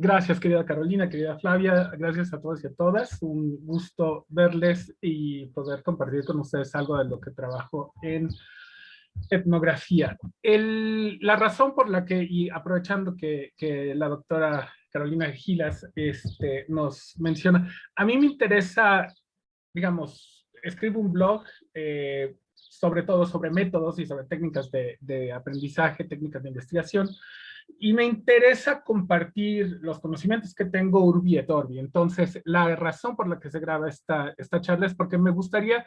Gracias, querida Carolina, querida Flavia, gracias a todos y a todas. Un gusto verles y poder compartir con ustedes algo de lo que trabajo en etnografía. La razón por la que, y aprovechando que la doctora Carolina Gilas nos menciona, a mí me interesa, digamos, escribo un blog sobre todo sobre métodos y sobre técnicas de aprendizaje, técnicas de investigación, y me interesa compartir los conocimientos que tengo urbi et orbi. Entonces, la razón por la que se graba esta charla es porque me gustaría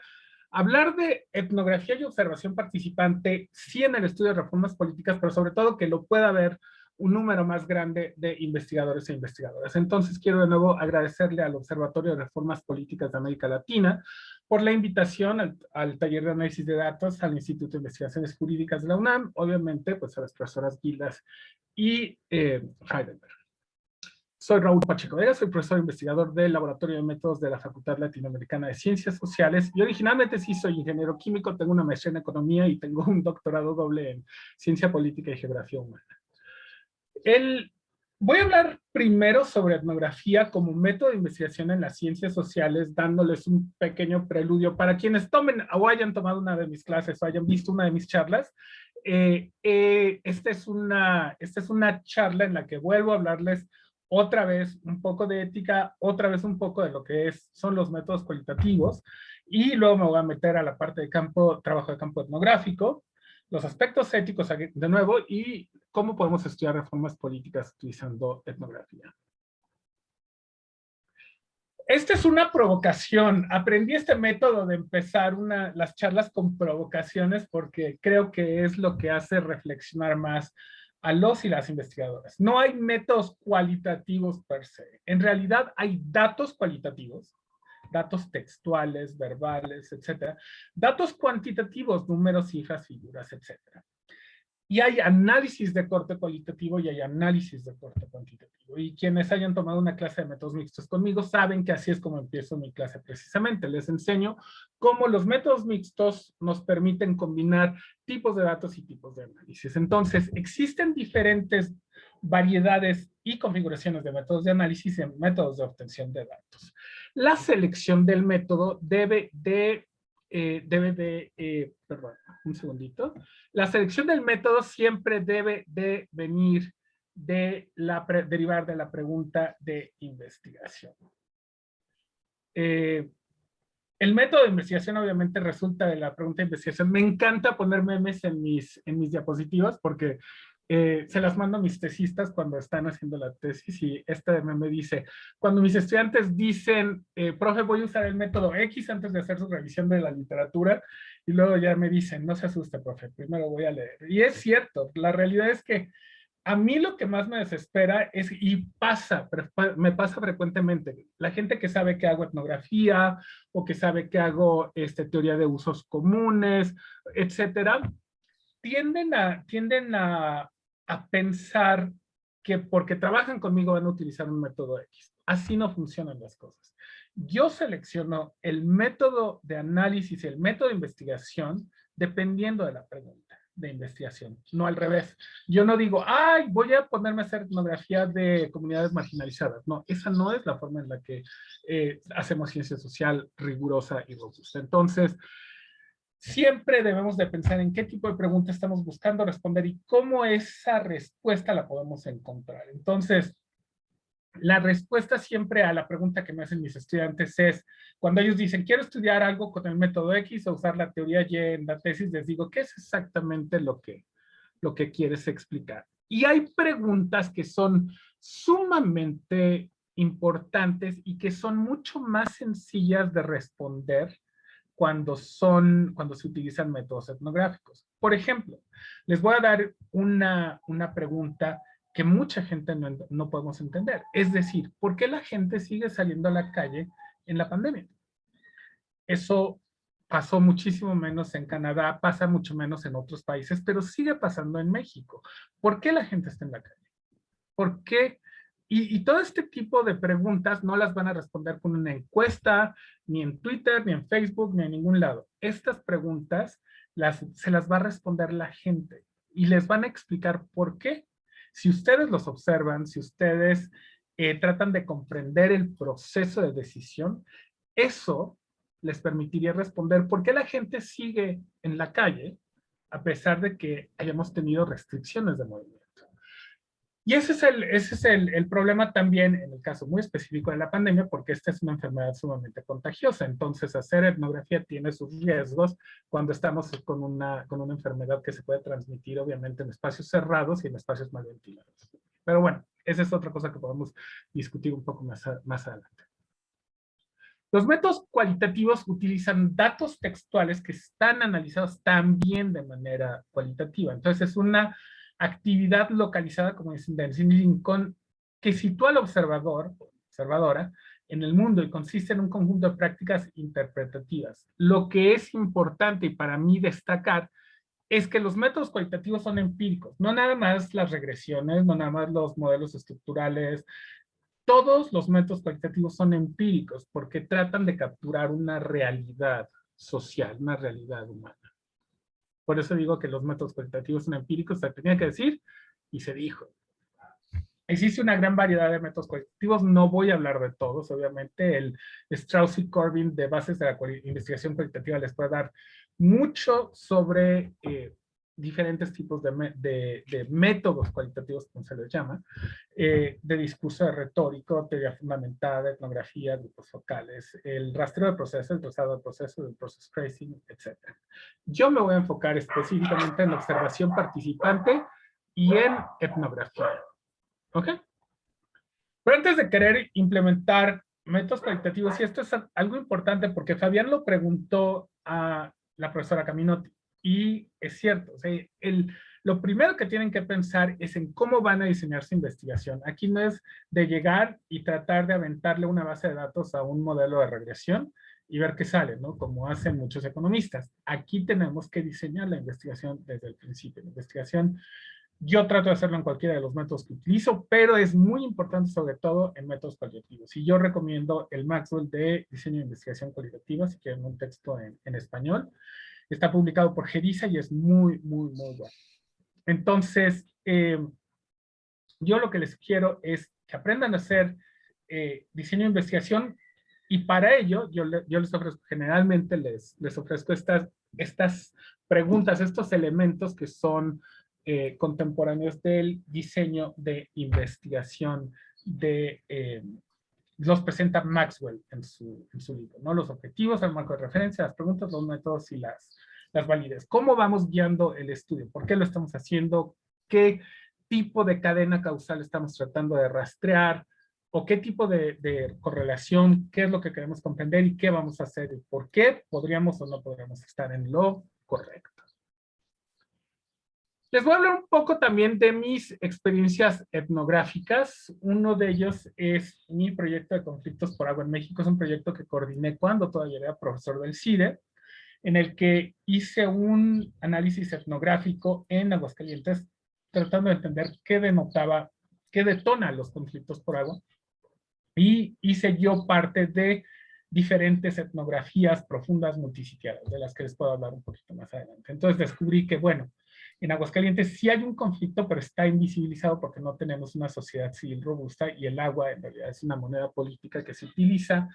hablar de etnografía y observación participante, sí en el estudio de reformas políticas, pero sobre todo que lo pueda ver un número más grande de investigadores e investigadoras. Entonces, quiero de nuevo agradecerle al Observatorio de Reformas Políticas de América Latina por la invitación al taller de análisis de datos al Instituto de Investigaciones Jurídicas de la UNAM, obviamente, pues a las profesoras Gilas y Heidelberg. Soy Raúl Pacheco Vega, soy profesor investigador del Laboratorio de Métodos de la Facultad Latinoamericana de Ciencias Sociales y originalmente sí soy ingeniero químico, tengo una maestría en economía y tengo un doctorado doble en ciencia política y geografía humana. Voy a hablar primero sobre etnografía como método de investigación en las ciencias sociales, dándoles un pequeño preludio para quienes tomen o hayan tomado una de mis clases o hayan visto una de mis charlas. Esta es una charla en la que vuelvo a hablarles otra vez un poco de ética, otra vez un poco de lo que son los métodos cualitativos, y luego me voy a meter a la parte de trabajo de campo etnográfico, los aspectos éticos de nuevo, y cómo podemos estudiar reformas políticas utilizando etnografía. Esta es una provocación. Aprendí este método de empezar las charlas con provocaciones porque creo que es lo que hace reflexionar más a los y las investigadoras. No hay métodos cualitativos per se. En realidad hay datos cualitativos, datos textuales, verbales, etcétera. Datos cuantitativos, números, cifras, figuras, etcétera. Y hay análisis de corte cualitativo y hay análisis de corte cuantitativo. Y quienes hayan tomado una clase de métodos mixtos conmigo saben que así es como empiezo mi clase precisamente. Les enseño cómo los métodos mixtos nos permiten combinar tipos de datos y tipos de análisis. Entonces, existen diferentes variedades y configuraciones de métodos de análisis y métodos de obtención de datos. La selección del método perdón, un segundito. La selección del método siempre debe de venir derivar de la pregunta de investigación. El método de investigación obviamente resulta de la pregunta de investigación. Me encanta poner memes en mis diapositivas porque se las mando a mis tesistas cuando están haciendo la tesis, y este meme dice: cuando mis estudiantes dicen, profe, voy a usar el método X antes de hacer su revisión de la literatura, y luego ya me dicen, no se asuste, profe, primero voy a leer. Y es cierto, la realidad es que a mí lo que más me desespera es, y me pasa frecuentemente, la gente que sabe que hago etnografía o que sabe que hago teoría de usos comunes, etcétera, tienden a pensar que porque trabajan conmigo van a utilizar un método X. Así no funcionan las cosas. Yo selecciono el método de análisis y el método de investigación dependiendo de la pregunta de investigación, no al revés. Yo no digo, ay, voy a ponerme a hacer etnografía de comunidades marginalizadas. No, esa no es la forma en la que hacemos ciencia social rigurosa y robusta. Entonces, siempre debemos de pensar en qué tipo de pregunta estamos buscando responder y cómo esa respuesta la podemos encontrar. Entonces, la respuesta siempre a la pregunta que me hacen mis estudiantes es, cuando ellos dicen, quiero estudiar algo con el método X o usar la teoría Y en la tesis, les digo, ¿qué es exactamente lo que quieres explicar? Y hay preguntas que son sumamente importantes y que son mucho más sencillas de responder cuando se utilizan métodos etnográficos. Por ejemplo, les voy a dar una pregunta que mucha gente no podemos entender. Es decir, ¿por qué la gente sigue saliendo a la calle en la pandemia? Eso pasó muchísimo menos en Canadá, pasa mucho menos en otros países, pero sigue pasando en México. ¿Por qué la gente está en la calle? ¿Por qué? Y todo este tipo de preguntas no las van a responder con una encuesta, ni en Twitter, ni en Facebook, ni en ningún lado. Estas preguntas se las va a responder la gente y les van a explicar por qué. Si ustedes los observan, si ustedes tratan de comprender el proceso de decisión. Eso les permitiría responder por qué la gente sigue en la calle a pesar de que hayamos tenido restricciones de movimiento. Y ese es el problema también en el caso muy específico de la pandemia, porque esta es una enfermedad sumamente contagiosa. Entonces, hacer etnografía tiene sus riesgos cuando estamos con una enfermedad que se puede transmitir, obviamente, en espacios cerrados y en espacios mal ventilados. Pero bueno, esa es otra cosa que podemos discutir un poco más adelante. Los métodos cualitativos utilizan datos textuales que están analizados también de manera cualitativa. Entonces, es una actividad localizada, como dicen Dennis Lincoln, que sitúa al observador, observadora, en el mundo y consiste en un conjunto de prácticas interpretativas. Lo que es importante y para mí destacar es que los métodos cualitativos son empíricos, no nada más las regresiones, no nada más los modelos estructurales. Todos los métodos cualitativos son empíricos porque tratan de capturar una realidad social, una realidad humana. Por eso digo que los métodos cualitativos son empíricos, se tenía que decir y se dijo. Existe una gran variedad de métodos cualitativos, no voy a hablar de todos, obviamente. El Strauss y Corbin de bases de la investigación cualitativa les puede dar mucho sobre diferentes tipos de métodos cualitativos, como se les llama, de discurso retórico, teoría fundamentada, etnografía, grupos focales, el rastreo de procesos, el trazado de procesos, el process tracing, etc. Yo me voy a enfocar específicamente en la observación participante y en etnografía. ¿Ok? Pero antes de querer implementar métodos cualitativos, y esto es algo importante porque Fabián lo preguntó a la profesora Caminotti, y es cierto, o sea, lo primero que tienen que pensar es en cómo van a diseñar su investigación. Aquí no es de llegar y tratar de aventarle una base de datos a un modelo de regresión y ver qué sale, ¿no? Como hacen muchos economistas. Aquí tenemos que diseñar la investigación desde el principio. La investigación, yo trato de hacerlo en cualquiera de los métodos que utilizo, pero es muy importante sobre todo en métodos cualitativos. Y yo recomiendo el Maxwell de Diseño de Investigación Cualitativa, si quieren un texto en español. Está publicado por Geriza y es muy, muy, muy bueno. Entonces, yo lo que les sugiero es que aprendan a hacer diseño de investigación, y para ello yo les ofrezco, generalmente les ofrezco estas preguntas, estos elementos que son contemporáneos del diseño de investigación los presenta Maxwell en su libro, ¿no? Los objetivos, el marco de referencia, las preguntas, los métodos y las validez. ¿Cómo vamos guiando el estudio? ¿Por qué lo estamos haciendo? ¿Qué tipo de cadena causal estamos tratando de rastrear? ¿O qué tipo de correlación? ¿Qué es lo que queremos comprender y qué vamos a hacer? ¿Y por qué podríamos o no podríamos estar en lo correcto? Les voy a hablar un poco también de mis experiencias etnográficas. Uno de ellos es mi proyecto de conflictos por agua en México. Es un proyecto que coordiné cuando todavía era profesor del CIDE, en el que hice un análisis etnográfico en Aguascalientes, tratando de entender qué detona los conflictos por agua. Y hice yo parte de diferentes etnografías profundas multisitiadas, de las que les puedo hablar un poquito más adelante. Entonces descubrí que, bueno, en Aguascalientes sí hay un conflicto, pero está invisibilizado porque no tenemos una sociedad civil robusta, y el agua en realidad es una moneda política que se utiliza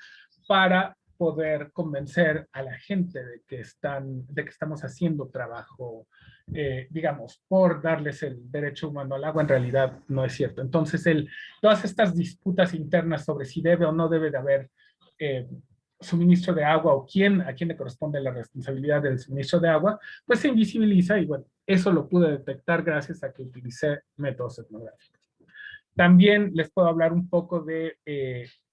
para poder convencer a la gente de que estamos haciendo trabajo, digamos, por darles el derecho humano al agua. En realidad no es cierto. Entonces, todas estas disputas internas sobre si debe o no debe de haber suministro de agua, o a quién le corresponde la responsabilidad del suministro de agua, pues se invisibiliza, y bueno, eso lo pude detectar gracias a que utilicé métodos etnográficos. También les puedo hablar un poco de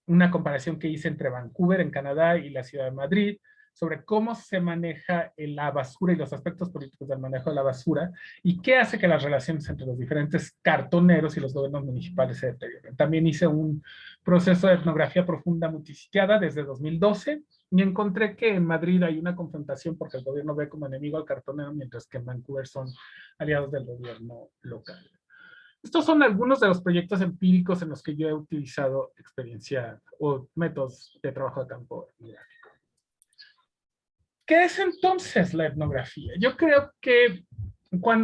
una comparación que hice entre Vancouver, en Canadá, y la ciudad de Madrid, sobre cómo se maneja la basura y los aspectos políticos del manejo de la basura, y qué hace que las relaciones entre los diferentes cartoneros y los gobiernos municipales se deterioren. También hice un proceso de etnografía profunda multisitiada desde 2012, y encontré que en Madrid hay una confrontación porque el gobierno ve como enemigo al cartonero, mientras que en Vancouver son aliados del gobierno local. Estos son algunos de los proyectos empíricos en los que yo he utilizado experiencia o métodos de trabajo de campo etnográfico. ¿Qué es entonces la etnografía? Yo creo que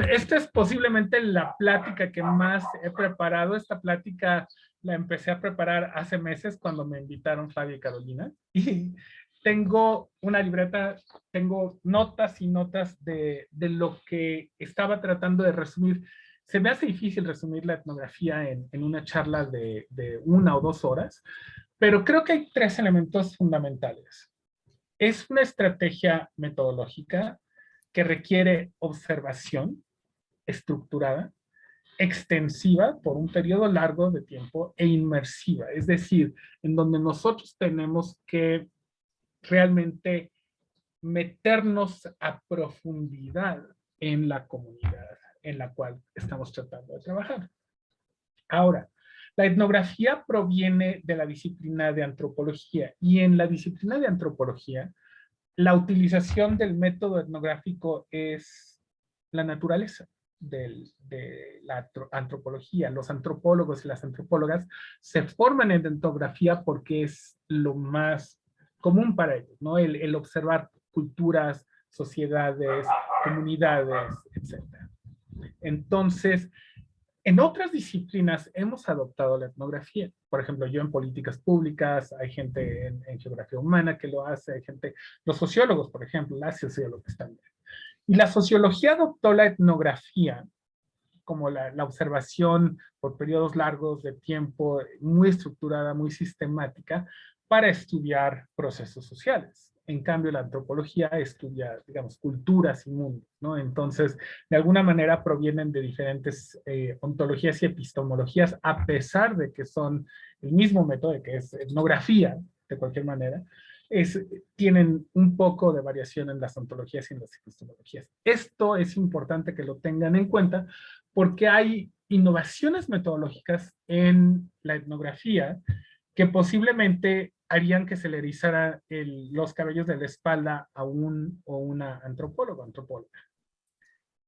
Esta es posiblemente la plática que más he preparado. Esta plática la empecé a preparar hace meses cuando me invitaron Flavia y Carolina. Y tengo una libreta, tengo notas y notas de lo que estaba tratando de resumir. Se me hace difícil resumir la etnografía en una charla de 1 o 2 horas, pero creo que hay 3 elementos fundamentales. Es una estrategia metodológica que requiere observación estructurada, extensiva por un periodo largo de tiempo e inmersiva, es decir, en donde nosotros tenemos que realmente meternos a profundidad en la comunidad en la cual estamos tratando de trabajar. Ahora, la etnografía proviene de la disciplina de antropología y en la disciplina de antropología la utilización del método etnográfico es la naturaleza de la antropología. Los antropólogos y las antropólogas se forman en etnografía porque es lo más común para ellos, ¿no? El observar culturas, sociedades, comunidades, etc. Entonces, en otras disciplinas hemos adoptado la etnografía. Por ejemplo, yo en políticas públicas, hay gente en geografía humana que lo hace, hay gente, los sociólogos, por ejemplo, las sociólogos también. Y la sociología adoptó la etnografía como la observación por periodos largos de tiempo, muy estructurada, muy sistemática, para estudiar procesos sociales. En cambio, la antropología estudia, digamos, culturas y mundos, ¿no? Entonces, de alguna manera provienen de diferentes ontologías y epistemologías, a pesar de que son el mismo método, de que es etnografía, de cualquier manera, tienen un poco de variación en las ontologías y en las epistemologías. Esto es importante que lo tengan en cuenta porque hay innovaciones metodológicas en la etnografía que posiblemente harían que se le erizara los cabellos de la espalda a un o una antropóloga.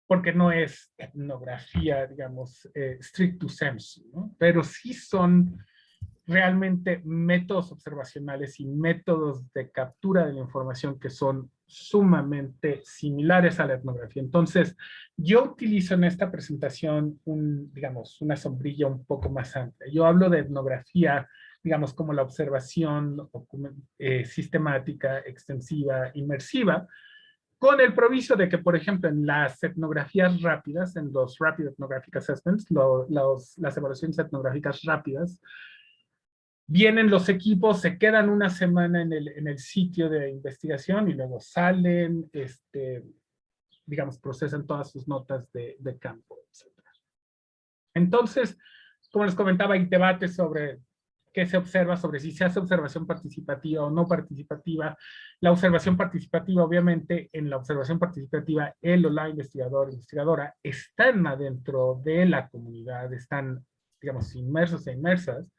Porque no es etnografía, digamos, stricto sensu, ¿no? Pero sí son realmente métodos observacionales y métodos de captura de la información que son sumamente similares a la etnografía. Entonces, yo utilizo en esta presentación digamos, una sombrilla un poco más amplia. Yo hablo de etnografía, digamos, como la observación sistemática, extensiva, inmersiva, con el proviso de que, por ejemplo, en las etnografías rápidas, en los Rapid Ethnographic Assessments, las evaluaciones etnográficas rápidas, vienen los equipos, se quedan una semana en el sitio de investigación y luego salen, digamos, procesan todas sus notas de campo, etc. Entonces, como les comentaba, hay debates sobre qué se observa, sobre si se hace observación participativa o no participativa. La observación participativa, obviamente, en la observación participativa, él o la investigador o investigadora están adentro de la comunidad, están, digamos, inmersos e inmersas,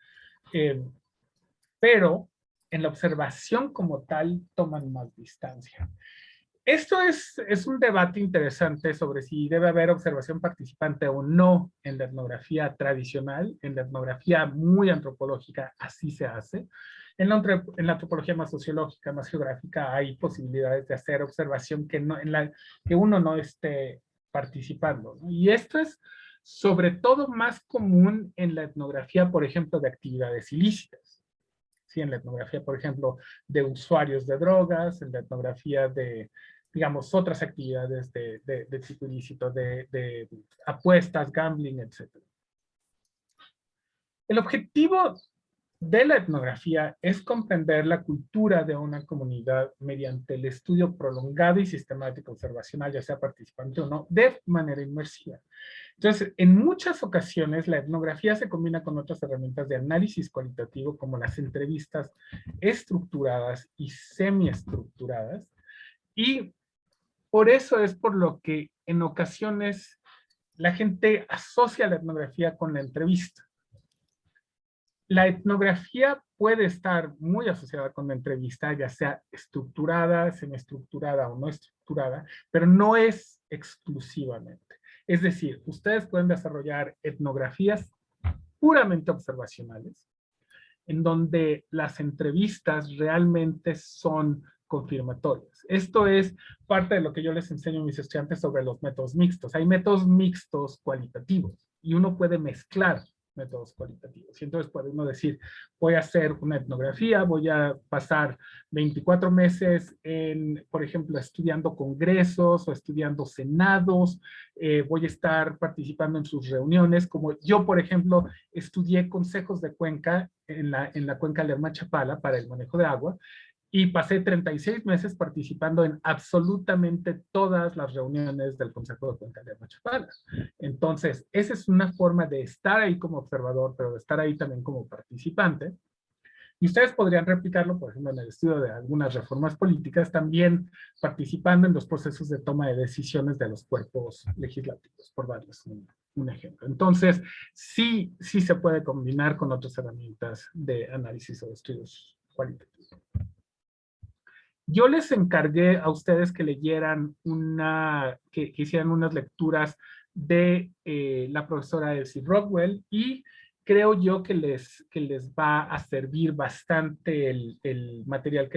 pero en la observación como tal toman más distancia. Esto es un debate interesante sobre si debe haber observación participante o no en la etnografía tradicional. En la etnografía muy antropológica así se hace. En la antropología más sociológica, más geográfica, hay posibilidades de hacer observación que uno no esté participando, ¿no? Y esto es sobre todo más común en la etnografía, por ejemplo, de actividades ilícitas. Sí, en la etnografía, por ejemplo, de usuarios de drogas, en la etnografía de, digamos, otras actividades de tipo ilícito, de apuestas, gambling, etc. El objetivo de la etnografía es comprender la cultura de una comunidad mediante el estudio prolongado y sistemático observacional, ya sea participante o no, de manera inmersiva. Entonces, en muchas ocasiones la etnografía se combina con otras herramientas de análisis cualitativo como las entrevistas estructuradas y semiestructuradas, y por eso es por lo que en ocasiones la gente asocia la etnografía con la entrevista. La etnografía puede estar muy asociada con la entrevista, ya sea estructurada, semiestructurada o no estructurada, pero no es exclusivamente. Es decir, ustedes pueden desarrollar etnografías puramente observacionales, en donde las entrevistas realmente son confirmatorias. Esto es parte de lo que yo les enseño a mis estudiantes sobre los métodos mixtos. Hay métodos mixtos cualitativos y uno puede mezclar métodos cualitativos. Y entonces puede uno decir, voy a hacer una etnografía, voy a pasar 24 meses en, por ejemplo, estudiando congresos o estudiando senados, voy a estar participando en sus reuniones, como yo, por ejemplo, estudié consejos de cuenca en la cuenca Lerma-Chapala para el manejo de agua, y pasé 36 meses participando en absolutamente todas las reuniones del Consejo de Cuenca de Machapala. Entonces, esa es una forma de estar ahí como observador, pero de estar ahí también como participante. Y ustedes podrían replicarlo, por ejemplo, en el estudio de algunas reformas políticas, también participando en los procesos de toma de decisiones de los cuerpos legislativos, por darles un ejemplo. Entonces, sí se puede combinar con otras herramientas de análisis o de estudios cualitativos. Yo les encargué a ustedes que leyeran que hicieran unas lecturas de la profesora Elsie Rockwell, y creo yo que les va a servir bastante el material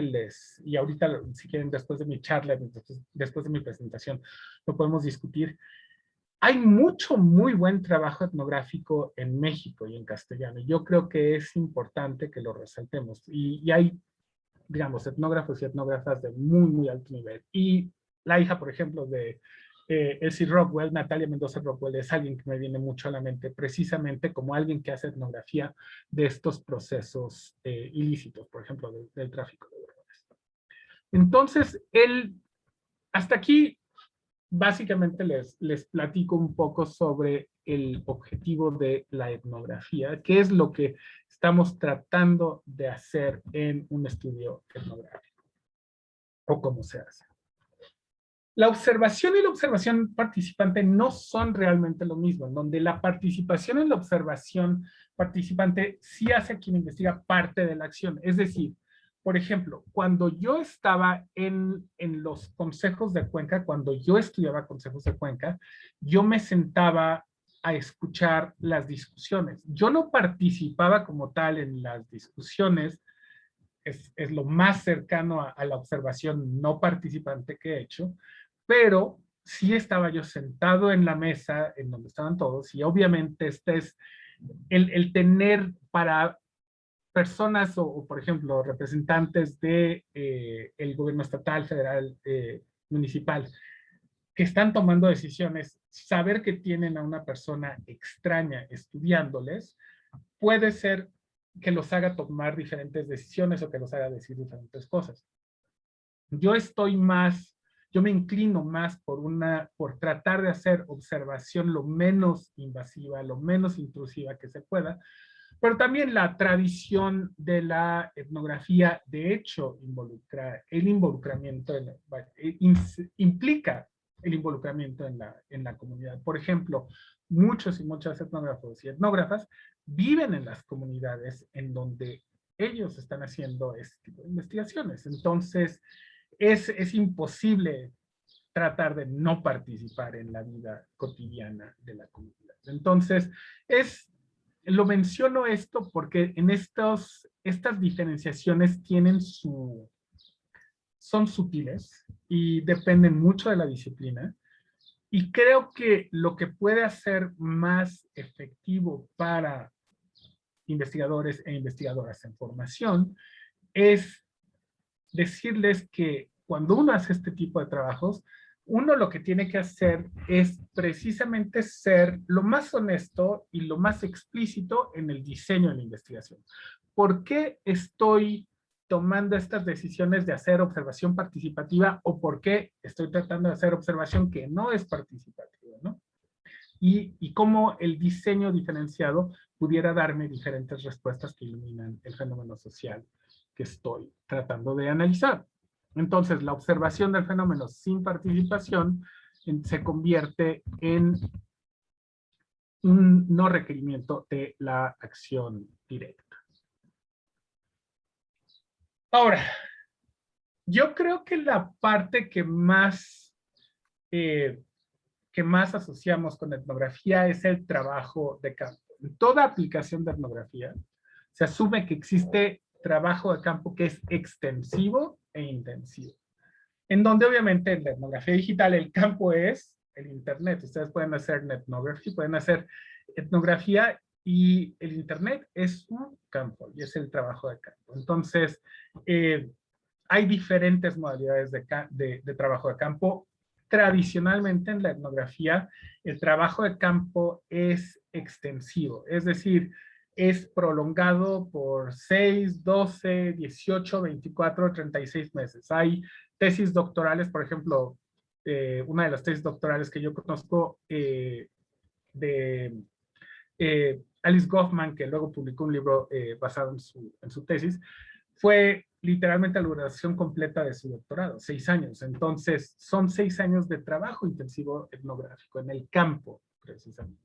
y ahorita, si quieren, después de mi charla, después de mi presentación, lo podemos discutir. Hay mucho, muy buen trabajo etnográfico en México y en castellano. Yo creo que es importante que lo resaltemos. Y hay, digamos, etnógrafos y etnógrafas de muy, muy alto nivel. Y la hija, por ejemplo, de Elsie Rockwell, Natalia Mendoza Rockwell, es alguien que me viene mucho a la mente, precisamente como alguien que hace etnografía de estos procesos ilícitos, por ejemplo, del tráfico de drogas. Entonces, hasta aquí, básicamente les platico un poco sobre el objetivo de la etnografía, qué es lo que estamos tratando de hacer en un estudio etnográfico, o cómo se hace. La observación y la observación participante no son realmente lo mismo, en donde la participación en la observación participante sí hace a quien investiga parte de la acción. Es decir, por ejemplo, cuando yo estaba en los consejos de Cuenca, cuando yo estudiaba consejos de Cuenca, yo me sentaba a escuchar las discusiones. Yo no participaba como tal en las discusiones, es lo más cercano a la observación no participante que he hecho, pero sí estaba yo sentado en la mesa en donde estaban todos, y obviamente este es el tener para personas o, por ejemplo, representantes de el gobierno estatal, federal, municipal, que están tomando decisiones, saber que tienen a una persona extraña estudiándoles, puede ser que los haga tomar diferentes decisiones o que los haga decir diferentes cosas. Yo me inclino más por tratar de hacer observación lo menos invasiva, lo menos intrusiva que se pueda, pero también la tradición de la etnografía, de hecho, involucra el involucramiento, implica el involucramiento en la comunidad. Por ejemplo, muchos y muchas etnógrafos y etnógrafas viven en las comunidades en donde ellos están haciendo este tipo de investigaciones. Entonces, es imposible tratar de no participar en la vida cotidiana de la comunidad. Entonces, lo menciono esto porque en estas diferenciaciones son sutiles y dependen mucho de la disciplina. Y creo que lo que puede hacer más efectivo para investigadores e investigadoras en formación es decirles que cuando uno hace este tipo de trabajos, uno lo que tiene que hacer es precisamente ser lo más honesto y lo más explícito en el diseño de la investigación. ¿Por qué estoy tomando estas decisiones de hacer observación participativa o por qué estoy tratando de hacer observación que no es participativa, ¿no? Y cómo el diseño diferenciado pudiera darme diferentes respuestas que iluminan el fenómeno social que estoy tratando de analizar. Entonces, la observación del fenómeno sin participación se convierte en un no requerimiento de la acción directa. Ahora, yo creo que la parte que más asociamos con etnografía es el trabajo de campo. En toda aplicación de etnografía se asume que existe trabajo de campo que es extensivo e intensivo. En donde obviamente en la etnografía digital el campo es el Internet. Ustedes pueden hacer ethnography, pueden hacer etnografía y el Internet es un campo y es el trabajo de campo. Entonces, hay diferentes modalidades de trabajo de campo. Tradicionalmente en la etnografía, el trabajo de campo es extensivo, es decir, es prolongado por 6, 12, 18, 24, 36 meses. Hay tesis doctorales, por ejemplo, una de las tesis doctorales que yo conozco de Alice Goffman, que luego publicó un libro basado en su tesis, fue literalmente la duración completa de su doctorado, 6 años. Entonces, son 6 años de trabajo intensivo etnográfico en el campo, precisamente.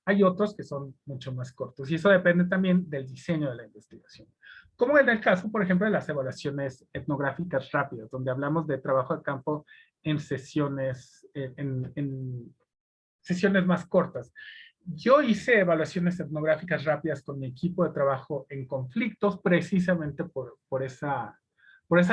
Hay otros que son mucho más cortos y eso depende también del diseño de la investigación. Como en el caso, por ejemplo, de las evaluaciones etnográficas rápidas, donde hablamos de trabajo de campo en sesiones, en sesiones más cortas. Yo hice evaluaciones etnográficas rápidas con mi equipo de trabajo en conflictos precisamente por esa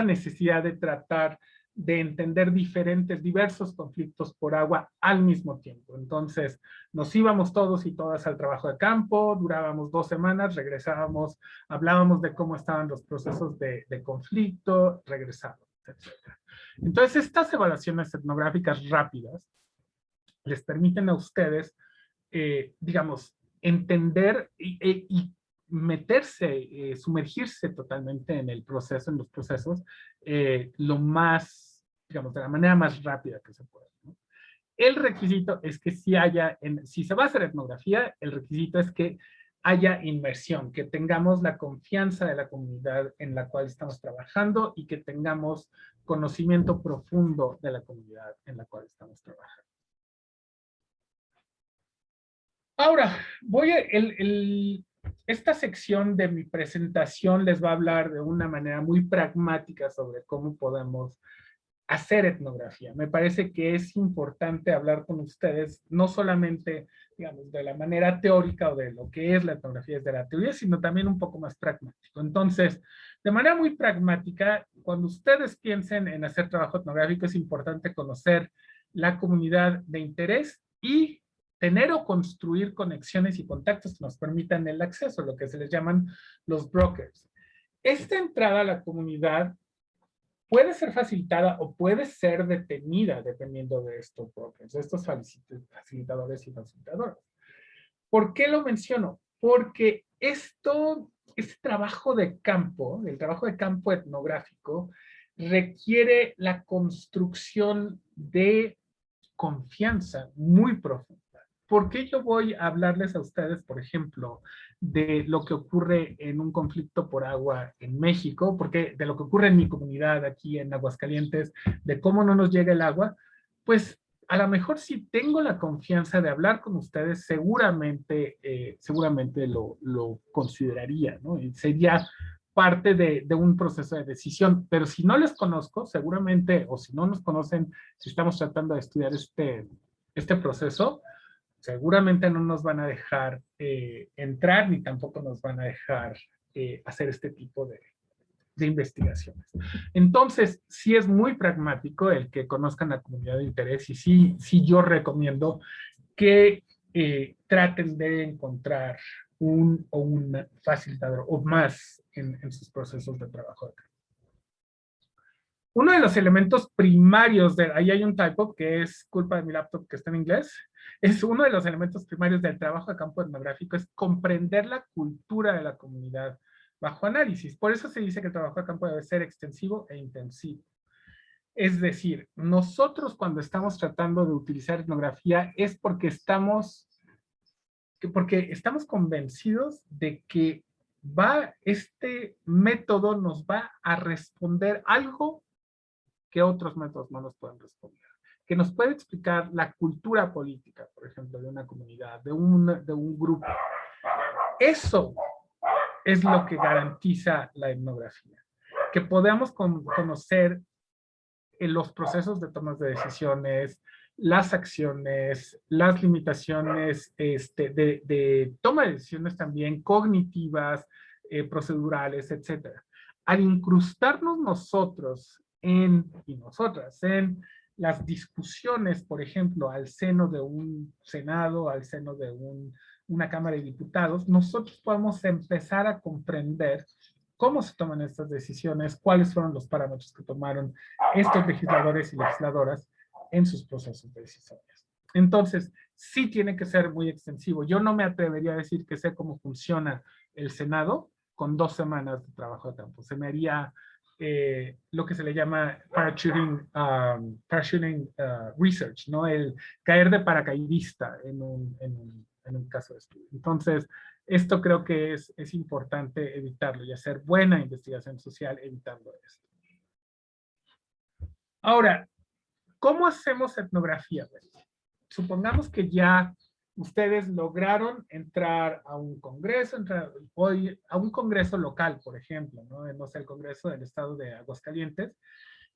necesidad de tratar de entender diversos conflictos por agua al mismo tiempo. Entonces, nos íbamos todos y todas al trabajo de campo, durábamos 2 semanas, regresábamos, hablábamos de cómo estaban los procesos de conflicto, regresábamos, etc. Entonces, estas evaluaciones etnográficas rápidas les permiten a ustedes, digamos, entender y meterse, sumergirse totalmente en el proceso, en los procesos, lo más, digamos, de la manera más rápida que se pueda, ¿no? El requisito es que si se va a hacer etnografía, el requisito es que haya inmersión, que tengamos la confianza de la comunidad en la cual estamos trabajando y que tengamos conocimiento profundo de la comunidad en la cual estamos trabajando. Ahora, esta sección de mi presentación les va a hablar de una manera muy pragmática sobre cómo podemos hacer etnografía. Me parece que es importante hablar con ustedes, no solamente, digamos, de la manera teórica o de lo que es la etnografía desde la teoría, sino también un poco más pragmático. Entonces, de manera muy pragmática, cuando ustedes piensen en hacer trabajo etnográfico, es importante conocer la comunidad de interés y tener o construir conexiones y contactos que nos permitan el acceso, lo que se les llaman los brokers. Esta entrada a la comunidad puede ser facilitada o puede ser detenida dependiendo de estos brokers, de estos facilitadores y facilitadoras. ¿Por qué lo menciono? Porque este trabajo de campo, el trabajo de campo etnográfico, requiere la construcción de confianza muy profunda. ¿Por qué yo voy a hablarles a ustedes, por ejemplo, de lo que ocurre en un conflicto por agua en México? Porque de lo que ocurre en mi comunidad aquí en Aguascalientes, de cómo no nos llega el agua, pues a lo mejor si tengo la confianza de hablar con ustedes, seguramente lo consideraría, ¿no? Y sería parte de un proceso de decisión, pero si no les conozco, seguramente, o si no nos conocen, si estamos tratando de estudiar este proceso, seguramente no nos van a dejar entrar, ni tampoco nos van a dejar hacer este tipo de investigaciones. Entonces, sí es muy pragmático el que conozcan la comunidad de interés y sí yo recomiendo que traten de encontrar un facilitador o más en sus procesos de trabajo. Uno de los elementos primarios, ahí hay un typo que es culpa de mi laptop que está en inglés, es uno de los elementos primarios del trabajo de campo etnográfico, es comprender la cultura de la comunidad bajo análisis. Por eso se dice que el trabajo de campo debe ser extensivo e intensivo. Es decir, nosotros cuando estamos tratando de utilizar etnografía es porque estamos convencidos de que este método nos va a responder algo que otros métodos no nos pueden responder, que nos puede explicar la cultura política, por ejemplo, de una comunidad, de un grupo. Eso es lo que garantiza la etnografía, que podamos conocer los procesos de tomas de decisiones, las acciones, las limitaciones de toma de decisiones también cognitivas, procedurales, etcétera. al incrustarnos nosotros y nosotras en las discusiones, por ejemplo, al seno de un Senado, al seno de una Cámara de Diputados, nosotros podemos empezar a comprender cómo se toman estas decisiones, cuáles fueron los parámetros que tomaron estos legisladores y legisladoras en sus procesos de decisiones. Entonces, sí tiene que ser muy extensivo. Yo no me atrevería a decir que sé cómo funciona el Senado con 2 semanas de trabajo de campo. Se me haría lo que se le llama parachuting research, ¿no? El caer de paracaidista en un caso de estudio. Entonces, esto creo que es importante evitarlo y hacer buena investigación social evitando esto. Ahora, ¿cómo hacemos etnografía? Supongamos que ya ustedes lograron entrar a un congreso, a un congreso local, por ejemplo, no sé, el congreso del estado de Aguascalientes,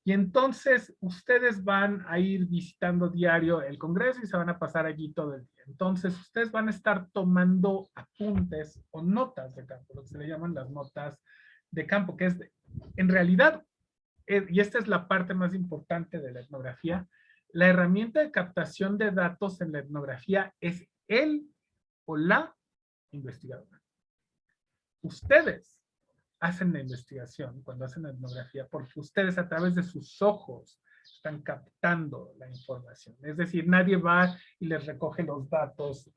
y entonces ustedes van a ir visitando diario el congreso y se van a pasar allí todo el día. Entonces ustedes van a estar tomando apuntes o notas de campo, lo que se le llaman las notas de campo, que es en realidad, y esta es la parte más importante de la etnografía, la herramienta de captación de datos en la etnografía es el o la investigadora. Ustedes hacen la investigación cuando hacen la etnografía porque ustedes a través de sus ojos están captando la información. Es decir, nadie va y les recoge los datos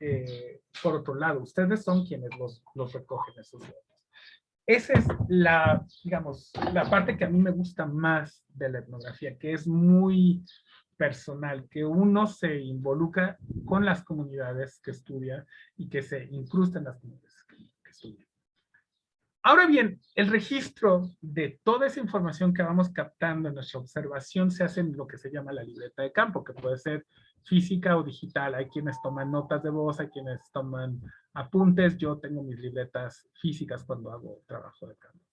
por otro lado. Ustedes son quienes los recogen esos datos. Esa es digamos, la parte que a mí me gusta más de la etnografía, que es muy personal, que uno se involucra con las comunidades que estudia y que se incrusta en las comunidades que estudia. Ahora bien, el registro de toda esa información que vamos captando en nuestra observación se hace en lo que se llama la libreta de campo, que puede ser física o digital. Hay quienes toman notas de voz, hay quienes toman apuntes. Yo tengo mis libretas físicas cuando hago trabajo de campo.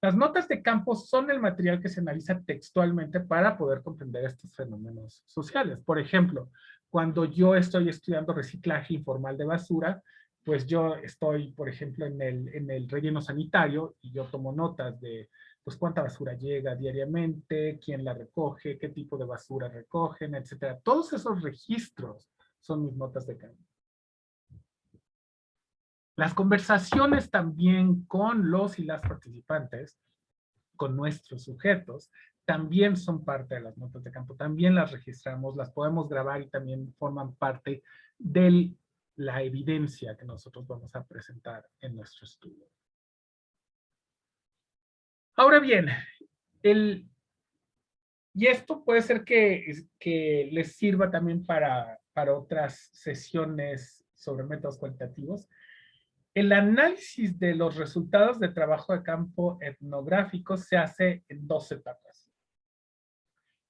Las notas de campo son el material que se analiza textualmente para poder comprender estos fenómenos sociales. Por ejemplo, cuando yo estoy estudiando reciclaje informal de basura, pues yo estoy, por ejemplo, en el relleno sanitario y yo tomo notas de pues cuánta basura llega diariamente, quién la recoge, qué tipo de basura recogen, etcétera. Todos esos registros son mis notas de campo. Las conversaciones también con los y las participantes, con nuestros sujetos, también son parte de las notas de campo. También las registramos, las podemos grabar y también forman parte de la evidencia que nosotros vamos a presentar en nuestro estudio. Ahora bien, y esto puede ser que les sirva también para otras sesiones sobre métodos cualitativos. El análisis de los resultados de trabajo de campo etnográfico se hace en 2 etapas.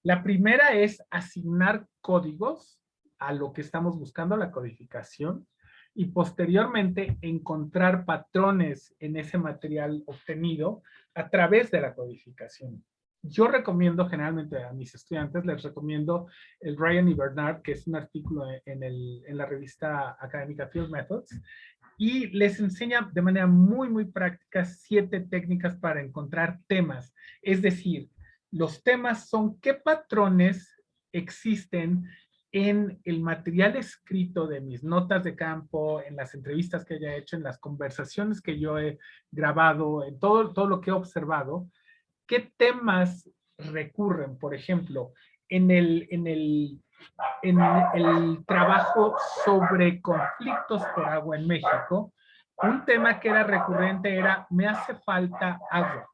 La primera es asignar códigos a lo que estamos buscando, la codificación, y posteriormente encontrar patrones en ese material obtenido a través de la codificación. Yo recomiendo generalmente a mis estudiantes, les recomiendo el Ryan y Bernard, que es un artículo en la revista académica Field Methods, y les enseña de manera muy, muy práctica 7 técnicas para encontrar temas. Es decir, los temas son qué patrones existen en el material escrito de mis notas de campo, en las entrevistas que haya hecho, en las conversaciones que yo he grabado, en todo lo que he observado, qué temas recurren. Por ejemplo, en el trabajo sobre conflictos por agua en México, un tema que era recurrente era, me hace falta agua.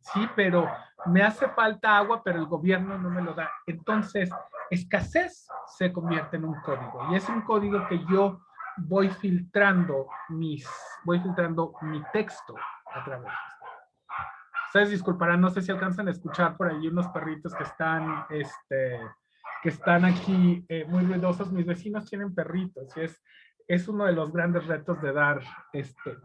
Sí, pero me hace falta agua, pero el gobierno no me lo da. Entonces, escasez se convierte en un código. Y es un código que yo voy filtrando mi texto a través de esto. Ustedes disculparán, no sé si alcanzan a escuchar por ahí unos perritos que están aquí muy ruidosos. Mis vecinos tienen perritos y es uno de los grandes retos de dar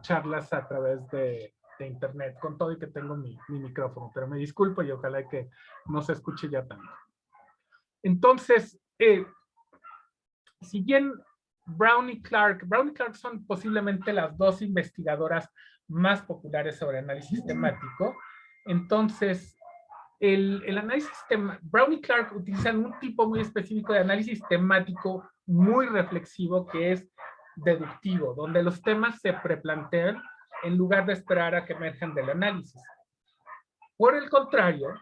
charlas a través de internet, con todo y que tengo mi micrófono, pero me disculpo y ojalá que no se escuche ya tanto. Entonces, si bien Brown y Clark. Brown y Clark son posiblemente las dos investigadoras más populares sobre análisis temático. Entonces, el análisis Brown y Clark utilizan un tipo muy específico de análisis temático muy reflexivo que es deductivo, donde los temas se preplantean en lugar de esperar a que emerjan del análisis. Por el contrario,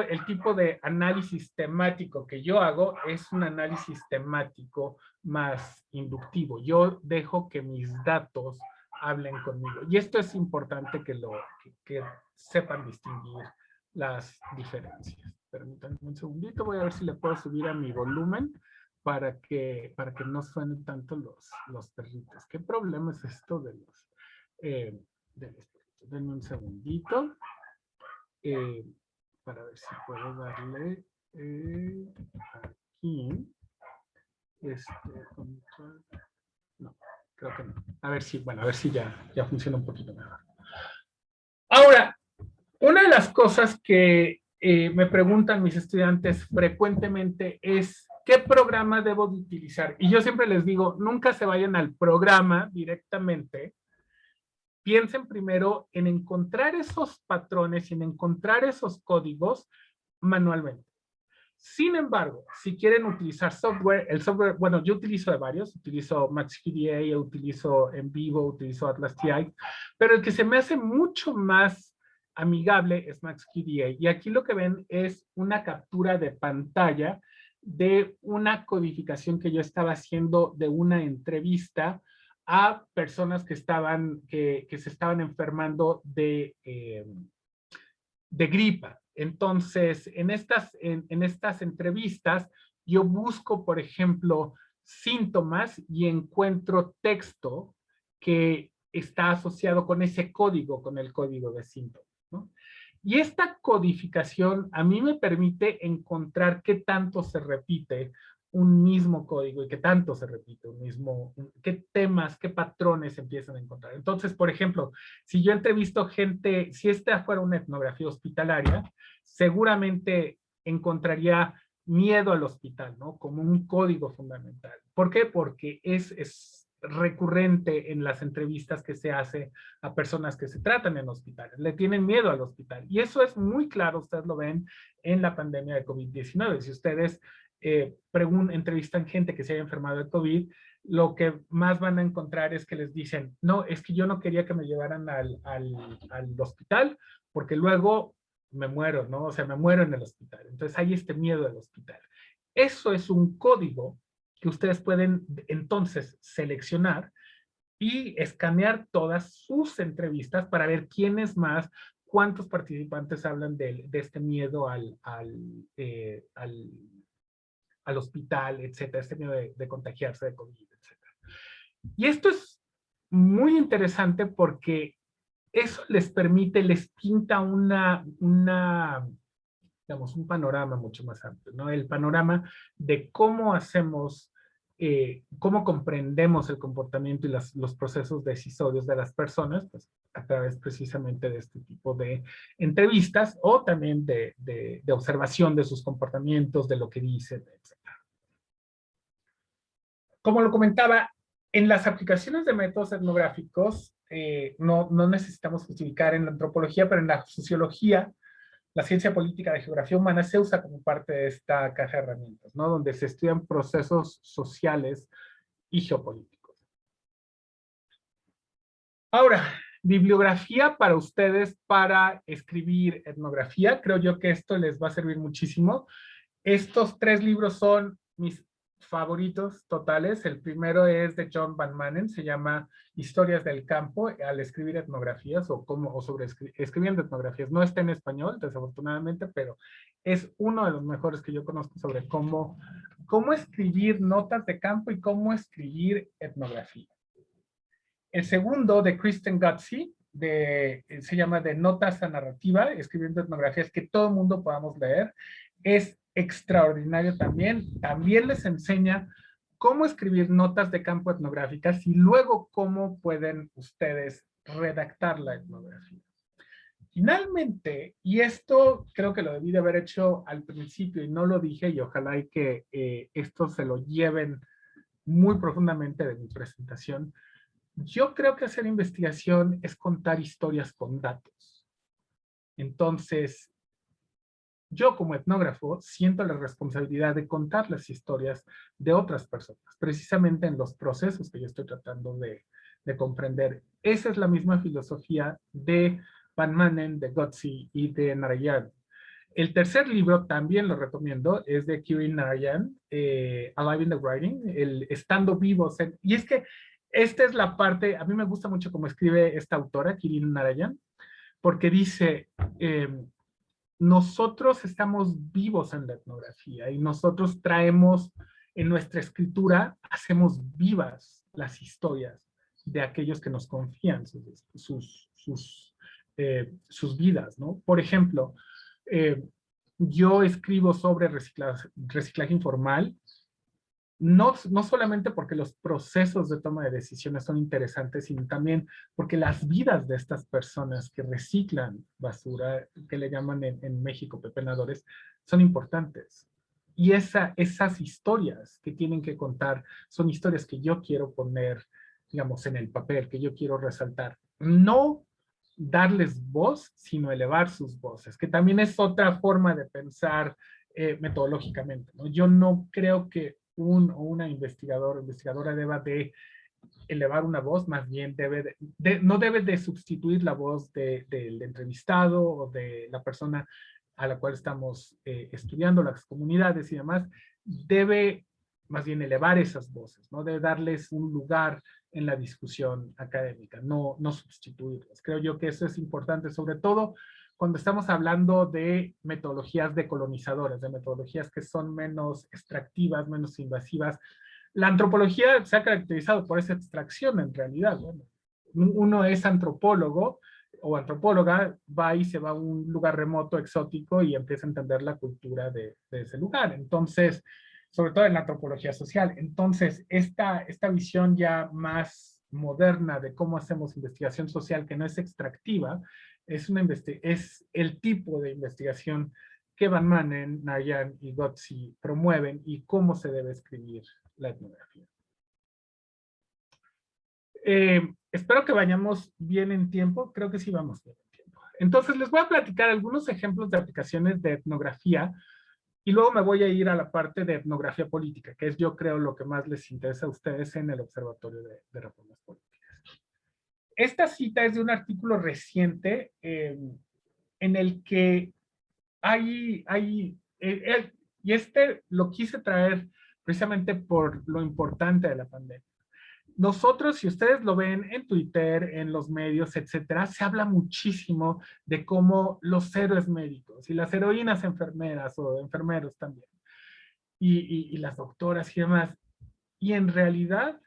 el tipo de análisis temático que yo hago es un análisis temático más inductivo. Yo dejo que mis datos hablen conmigo. Y esto es importante que sepan distinguir las diferencias. Permítanme un segundito, voy a ver si le puedo subir a mi volumen para que no suenen tanto los perritos. ¿Qué problema es esto de los perritos? Denme un segundito. Para ver si puedo darle aquí. No, creo que no. A ver si, bueno, a ver si ya funciona un poquito mejor. Ahora, una de las cosas que me preguntan mis estudiantes frecuentemente es ¿qué programa debo de utilizar? Y yo siempre les digo, nunca se vayan al programa directamente. Piensen primero en encontrar esos patrones y en encontrar esos códigos manualmente. Sin embargo, si quieren utilizar software, el software, bueno, yo utilizo de varios, utilizo MaxQDA, utilizo NVivo, utilizo Atlas TI, pero el que se me hace mucho más amigable es MaxQDA. Y aquí lo que ven es una captura de pantalla de una codificación que yo estaba haciendo de una entrevista a personas que se estaban enfermando de gripa. Entonces, en estas entrevistas, yo busco, por ejemplo, síntomas y encuentro texto que está asociado con ese código, con el código de síntomas, ¿no? Y esta codificación a mí me permite encontrar qué tanto se repite un mismo código y qué tanto se repite qué temas, qué patrones se empiezan a encontrar. Entonces, por ejemplo, si yo entrevisto gente, si esta fuera una etnografía hospitalaria, seguramente encontraría miedo al hospital, ¿no? Como un código fundamental. ¿Por qué? Porque es recurrente en las entrevistas que se hace a personas que se tratan en hospitales. Le tienen miedo al hospital. Y eso es muy claro, ustedes lo ven en la pandemia de COVID-19. Si ustedes entrevistan gente que se haya enfermado de COVID, lo que más van a encontrar es que les dicen, no, es que yo no quería que me llevaran al hospital porque luego me muero, ¿no? O sea, me muero en el hospital. Entonces hay este miedo al hospital. Eso es un código que ustedes pueden entonces seleccionar y escanear todas sus entrevistas para ver quiénes más, cuántos participantes hablan de este miedo al hospital, etcétera, este miedo de contagiarse de COVID, etcétera. Y esto es muy interesante porque eso les permite, les pinta digamos, un panorama mucho más amplio, ¿no? El panorama de cómo hacemos, cómo comprendemos el comportamiento y los procesos decisorios de las personas, pues a través precisamente de este tipo de entrevistas o también de observación de sus comportamientos, de lo que dicen, etc. Como lo comentaba, en las aplicaciones de métodos etnográficos no necesitamos justificar en la antropología, pero en la sociología, la ciencia política de geografía humana se usa como parte de esta caja de herramientas, ¿no? Donde se estudian procesos sociales y geopolíticos. Ahora, bibliografía para ustedes para escribir etnografía. Creo yo que esto les va a servir muchísimo. Estos 3 libros son mis favoritos totales. El primero es de John Van Manen, se llama Historias del Campo al escribir etnografías o sobre escribiendo etnografías. No está en español, desafortunadamente, pero es uno de los mejores que yo conozco sobre cómo escribir notas de campo y cómo escribir etnografía. El segundo, de Kristen Gutsy, se llama De Notas a Narrativa, escribiendo etnografías que todo el mundo podamos leer. Es extraordinario también. También les enseña cómo escribir notas de campo etnográficas y luego cómo pueden ustedes redactar la etnografía. Finalmente, y esto creo que lo debí de haber hecho al principio y no lo dije, y ojalá y que esto se lo lleven muy profundamente de mi presentación, yo creo que hacer investigación es contar historias con datos. Entonces, yo como etnógrafo siento la responsabilidad de contar las historias de otras personas, precisamente en los procesos que yo estoy tratando de comprender. Esa es la misma filosofía de Van Manen, de Gozzi y de Narayan. El tercer libro también lo recomiendo, es de Kirin Narayan, Alive in the Writing, el Estando Vivos. Y es que esta es la parte, a mí me gusta mucho cómo escribe esta autora, Kirin Narayan, porque dice, nosotros estamos vivos en la etnografía y nosotros traemos en nuestra escritura, hacemos vivas las historias de aquellos que nos confían sus vidas, ¿no? Por ejemplo, yo escribo sobre reciclaje informal, no solamente porque los procesos de toma de decisiones son interesantes, sino también porque las vidas de estas personas que reciclan basura, que le llaman en México pepenadores, son importantes. Y esas historias que tienen que contar son historias que yo quiero poner, digamos, en el papel, que yo quiero resaltar. No darles voz, sino elevar sus voces, que también es otra forma de pensar metodológicamente, ¿no? Yo no creo que un o una investigador o investigadora deba de elevar una voz, más bien no debe de sustituir la voz del entrevistado o de la persona a la cual estamos estudiando, las comunidades y demás, debe más bien elevar esas voces, ¿no? Debe darles un lugar en la discusión académica, no sustituirlas. Creo yo que eso es importante, sobre todo cuando estamos hablando de metodologías decolonizadoras, de metodologías que son menos extractivas, menos invasivas. La antropología se ha caracterizado por esa extracción en realidad. Bueno, uno es antropólogo o antropóloga, va y se va a un lugar remoto, exótico, y empieza a entender la cultura de ese lugar. Entonces, sobre todo en la antropología social. Entonces, esta visión ya más moderna de cómo hacemos investigación social, que no es extractiva, es el tipo de investigación que Van Manen, Narayan y Gozzi promueven y cómo se debe escribir la etnografía. Espero que vayamos bien en tiempo. Creo que sí vamos bien en tiempo. Entonces, les voy a platicar algunos ejemplos de aplicaciones de etnografía y luego me voy a ir a la parte de etnografía política, que es, yo creo, lo que más les interesa a ustedes en el Observatorio de Reformas Políticas. Esta cita es de un artículo reciente en el que y lo quise traer precisamente por lo importante de la pandemia. Nosotros, si ustedes lo ven en Twitter, en los medios, etcétera, se habla muchísimo de cómo los héroes médicos y las heroínas enfermeras o enfermeros también, y las doctoras y demás. Y en realidad,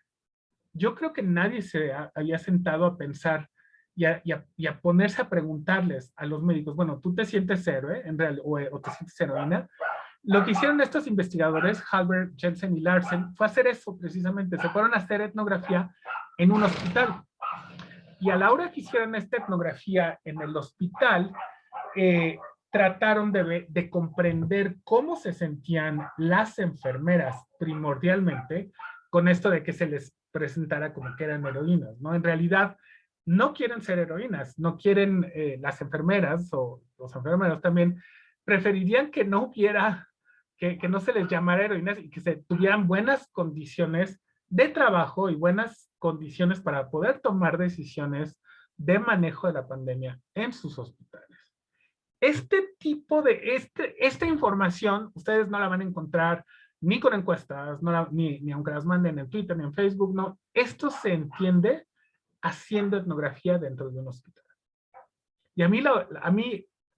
yo creo que nadie se había sentado a pensar y a ponerse a preguntarles a los médicos, bueno, ¿tú te sientes héroe en realidad o te sientes heroína? Lo que hicieron estos investigadores, Halbert, Jensen y Larsen, fue hacer eso precisamente. Se fueron a hacer etnografía en un hospital. Y a la hora que hicieron esta etnografía en el hospital, trataron de comprender cómo se sentían las enfermeras primordialmente con esto de que se les presentara como que eran heroínas, ¿no? En realidad, no quieren ser heroínas, no quieren las enfermeras o los enfermeros también, preferirían que no hubiera, que no se les llamara heroínas y que se tuvieran buenas condiciones de trabajo y buenas condiciones para poder tomar decisiones de manejo de la pandemia en sus hospitales. Esta información ustedes no la van a encontrar ni con encuestas, ni aunque las manden en Twitter, ni en Facebook, no. Esto se entiende haciendo etnografía dentro de un hospital. Y a mí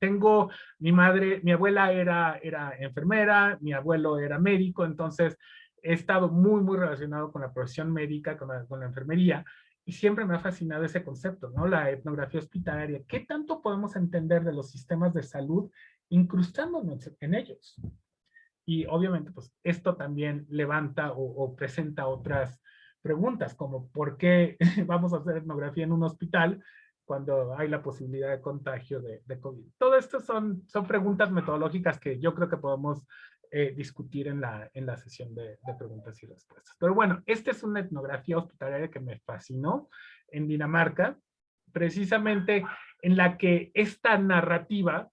tengo, mi abuela era enfermera, mi abuelo era médico, entonces he estado muy relacionado con la profesión médica, con la enfermería, y siempre me ha fascinado ese concepto, ¿no? La etnografía hospitalaria. ¿Qué tanto podemos entender de los sistemas de salud incrustándonos en ellos? Y obviamente, pues esto también levanta o presenta otras preguntas, como ¿por qué vamos a hacer etnografía en un hospital cuando hay la posibilidad de contagio de COVID? Todo esto son preguntas metodológicas que yo creo que podemos discutir en la sesión de preguntas y respuestas. Pero bueno, esta es una etnografía hospitalaria que me fascinó en Dinamarca, precisamente en la que esta narrativa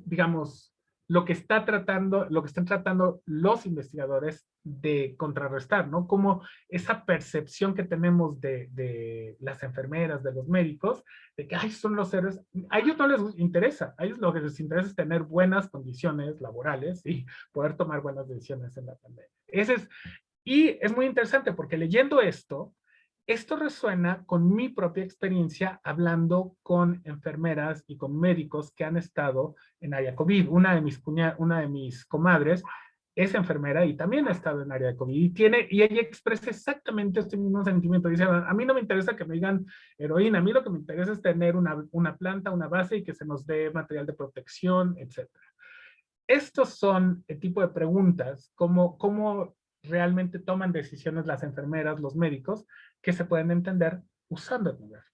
digamos, lo que están tratando los investigadores de contrarrestar, ¿no? Como esa percepción que tenemos de las enfermeras, de los médicos, de que, ay, son los héroes, a ellos no les interesa, a ellos lo que les interesa es tener buenas condiciones laborales y poder tomar buenas decisiones en la pandemia. Y es muy interesante porque leyendo esto resuena con mi propia experiencia hablando con enfermeras y con médicos que han estado en área COVID. Una de mis comadres es enfermera y también ha estado en área de COVID y ella expresa exactamente este mismo sentimiento. Dice, a mí no me interesa que me digan heroína, a mí lo que me interesa es tener una planta, una base y que se nos dé material de protección, etc. Estos son el tipo de preguntas, cómo realmente toman decisiones las enfermeras, los médicos, que se pueden entender usando etnografía.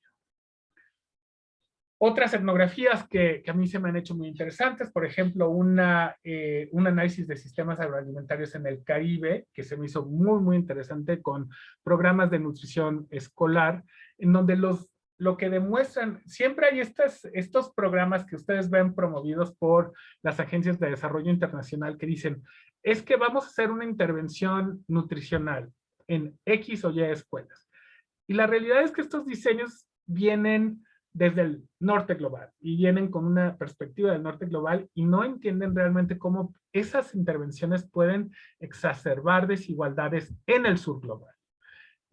Otras etnografías que a mí se me han hecho muy interesantes, por ejemplo, un análisis de sistemas agroalimentarios en el Caribe, que se me hizo muy interesante con programas de nutrición escolar, en donde lo que demuestran, siempre hay estos programas que ustedes ven promovidos por las agencias de desarrollo internacional que dicen, es que vamos a hacer una intervención nutricional en X o Y escuelas. Y la realidad es que estos diseños vienen desde el norte global y vienen con una perspectiva del norte global y no entienden realmente cómo esas intervenciones pueden exacerbar desigualdades en el sur global.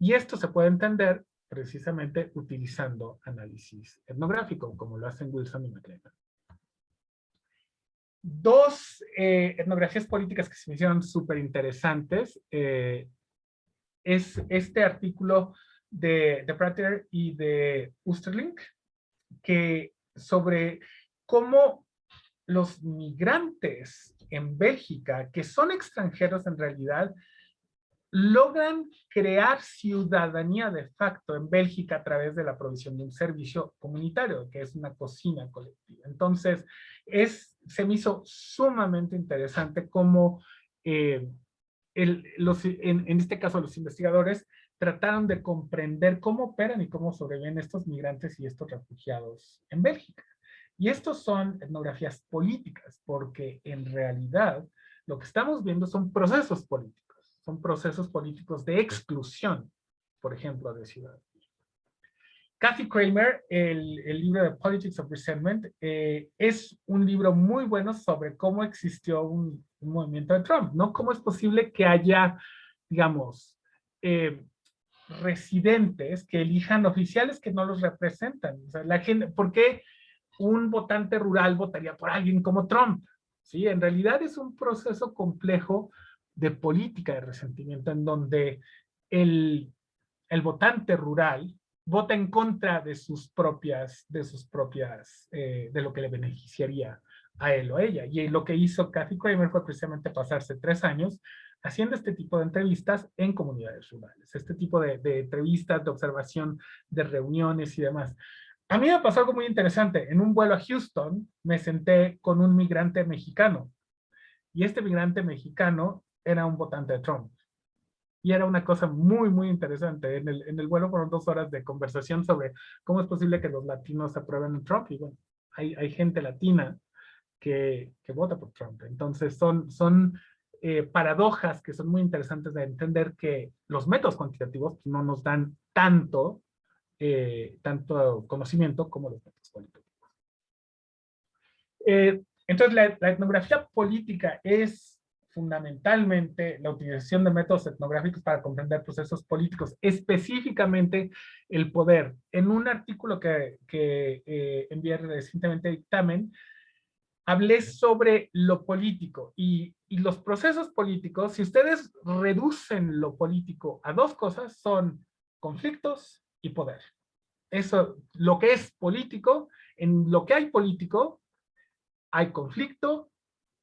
Y esto se puede entender precisamente utilizando análisis etnográfico, como lo hacen Wilson y McLennan. Dos etnografías políticas que se me hicieron súper interesantes es este artículo de Prater y de Oosterlink, que sobre cómo los migrantes en Bélgica, que son extranjeros en realidad, logran crear ciudadanía de facto en Bélgica a través de la provisión de un servicio comunitario, que es una cocina colectiva. Entonces, se me hizo sumamente interesante cómo en este caso los investigadores trataron de comprender cómo operan y cómo sobreviven estos migrantes y estos refugiados en Bélgica. Y estos son etnografías políticas, porque en realidad lo que estamos viendo son procesos políticos de exclusión, por ejemplo, de ciudades. Kathy Kramer, el libro de Politics of Resentment, es un libro muy bueno sobre cómo existió un movimiento de Trump, ¿no? Cómo es posible que haya, digamos, residentes que elijan oficiales que no los representan. O sea, la gente, ¿por qué un votante rural votaría por alguien como Trump? ¿Sí? En realidad es un proceso complejo de política de resentimiento en donde el votante rural vota en contra de de lo que le beneficiaría a él o a ella. Y lo que hizo Kathy Kramer fue precisamente pasarse 3 años haciendo este tipo de entrevistas en comunidades rurales, este tipo de entrevistas, de observación, de reuniones y demás. A mí me pasó algo muy interesante. En un vuelo a Houston me senté con un migrante mexicano y este migrante mexicano era un votante de Trump. Y era una cosa muy interesante. En el vuelo fueron 2 horas de conversación sobre cómo es posible que los latinos aprueben a Trump. Y bueno, hay gente latina que vota por Trump. Entonces son paradojas que son muy interesantes de entender, que los métodos cuantitativos no nos dan tanto conocimiento como los métodos cualitativos. Entonces la etnografía política es fundamentalmente la utilización de métodos etnográficos para comprender procesos políticos, específicamente el poder. En un artículo que envié recientemente a Dictamen, hablé sobre lo político y los procesos políticos. Si ustedes reducen lo político a 2 cosas, son conflictos y poder. Eso, lo que es político, en lo que hay político, hay conflicto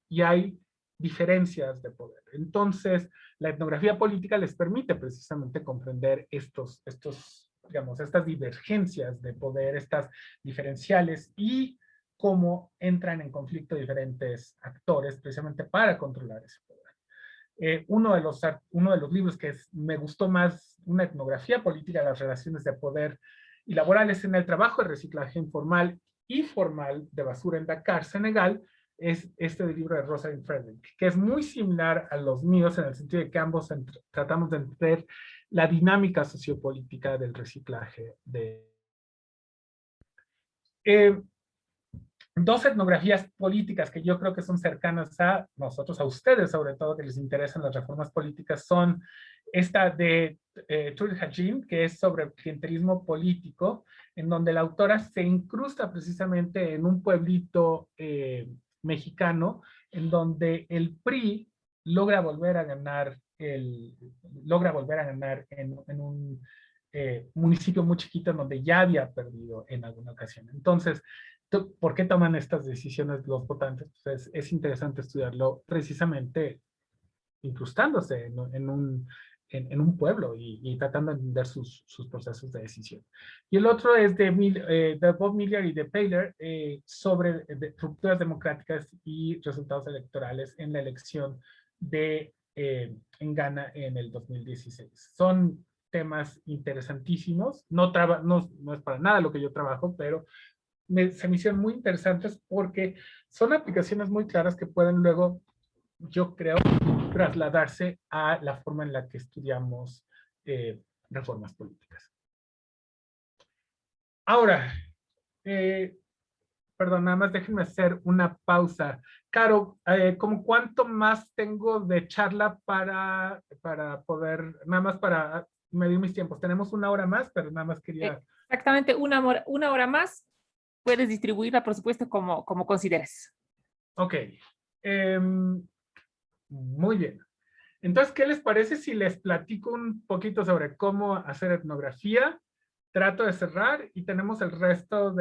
y hay diferencias de poder. Entonces, la etnografía política les permite precisamente comprender digamos, estas divergencias de poder, estas diferenciales, y cómo entran en conflicto diferentes actores precisamente para controlar ese poder. Uno de los libros que me gustó más, una etnografía política de las relaciones de poder y laborales en el trabajo de reciclaje informal y formal de basura en Dakar, Senegal, es este libro de Rosalind Frederick, que es muy similar a los míos en el sentido de que ambos tratamos de entender la dinámica sociopolítica del reciclaje de... Eh, Dos etnografías políticas que yo creo que son cercanas a nosotros, a ustedes sobre todo, que les interesan las reformas políticas, son esta de Trudy Hajim, que es sobre el clientelismo político, en donde la autora se incrusta precisamente en un pueblito mexicano, en donde el PRI logra volver a ganar, en un municipio muy chiquito en donde ya había perdido en alguna ocasión. Entonces, ¿por qué toman estas decisiones los votantes? Pues es interesante estudiarlo precisamente incrustándose en un pueblo y tratando de entender sus procesos de decisión. Y el otro es de Bob Miller y de Paler sobre rupturas democráticas y resultados electorales en la elección en Ghana en el 2016. Son temas interesantísimos. No es para nada lo que yo trabajo, pero se me hicieron muy interesantes porque son aplicaciones muy claras que pueden luego, yo creo, trasladarse a la forma en la que estudiamos reformas políticas. Ahora, perdón, nada más déjenme hacer una pausa. Caro, ¿cómo cuánto más tengo de charla para poder, nada más para medir mis tiempos? Tenemos una hora más, pero nada más quería... Exactamente una hora más. Puedes distribuirla, por supuesto, como consideres. Ok. Muy bien. Entonces, ¿qué les parece si les platico un poquito sobre cómo hacer etnografía? Trato de cerrar y tenemos el resto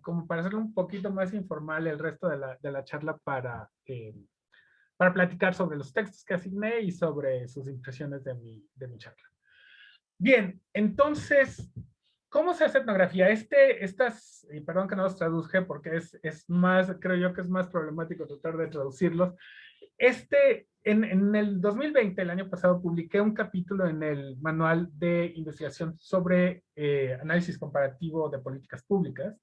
como para hacerlo un poquito más informal, el resto de la charla para platicar sobre los textos que asigné y sobre sus impresiones de mi charla. Bien, entonces, ¿cómo se hace etnografía? Perdón que no los traduje porque es más, creo yo que es más problemático tratar de traducirlos. En el 2020, el año pasado, publiqué un capítulo en el manual de investigación sobre análisis comparativo de políticas públicas,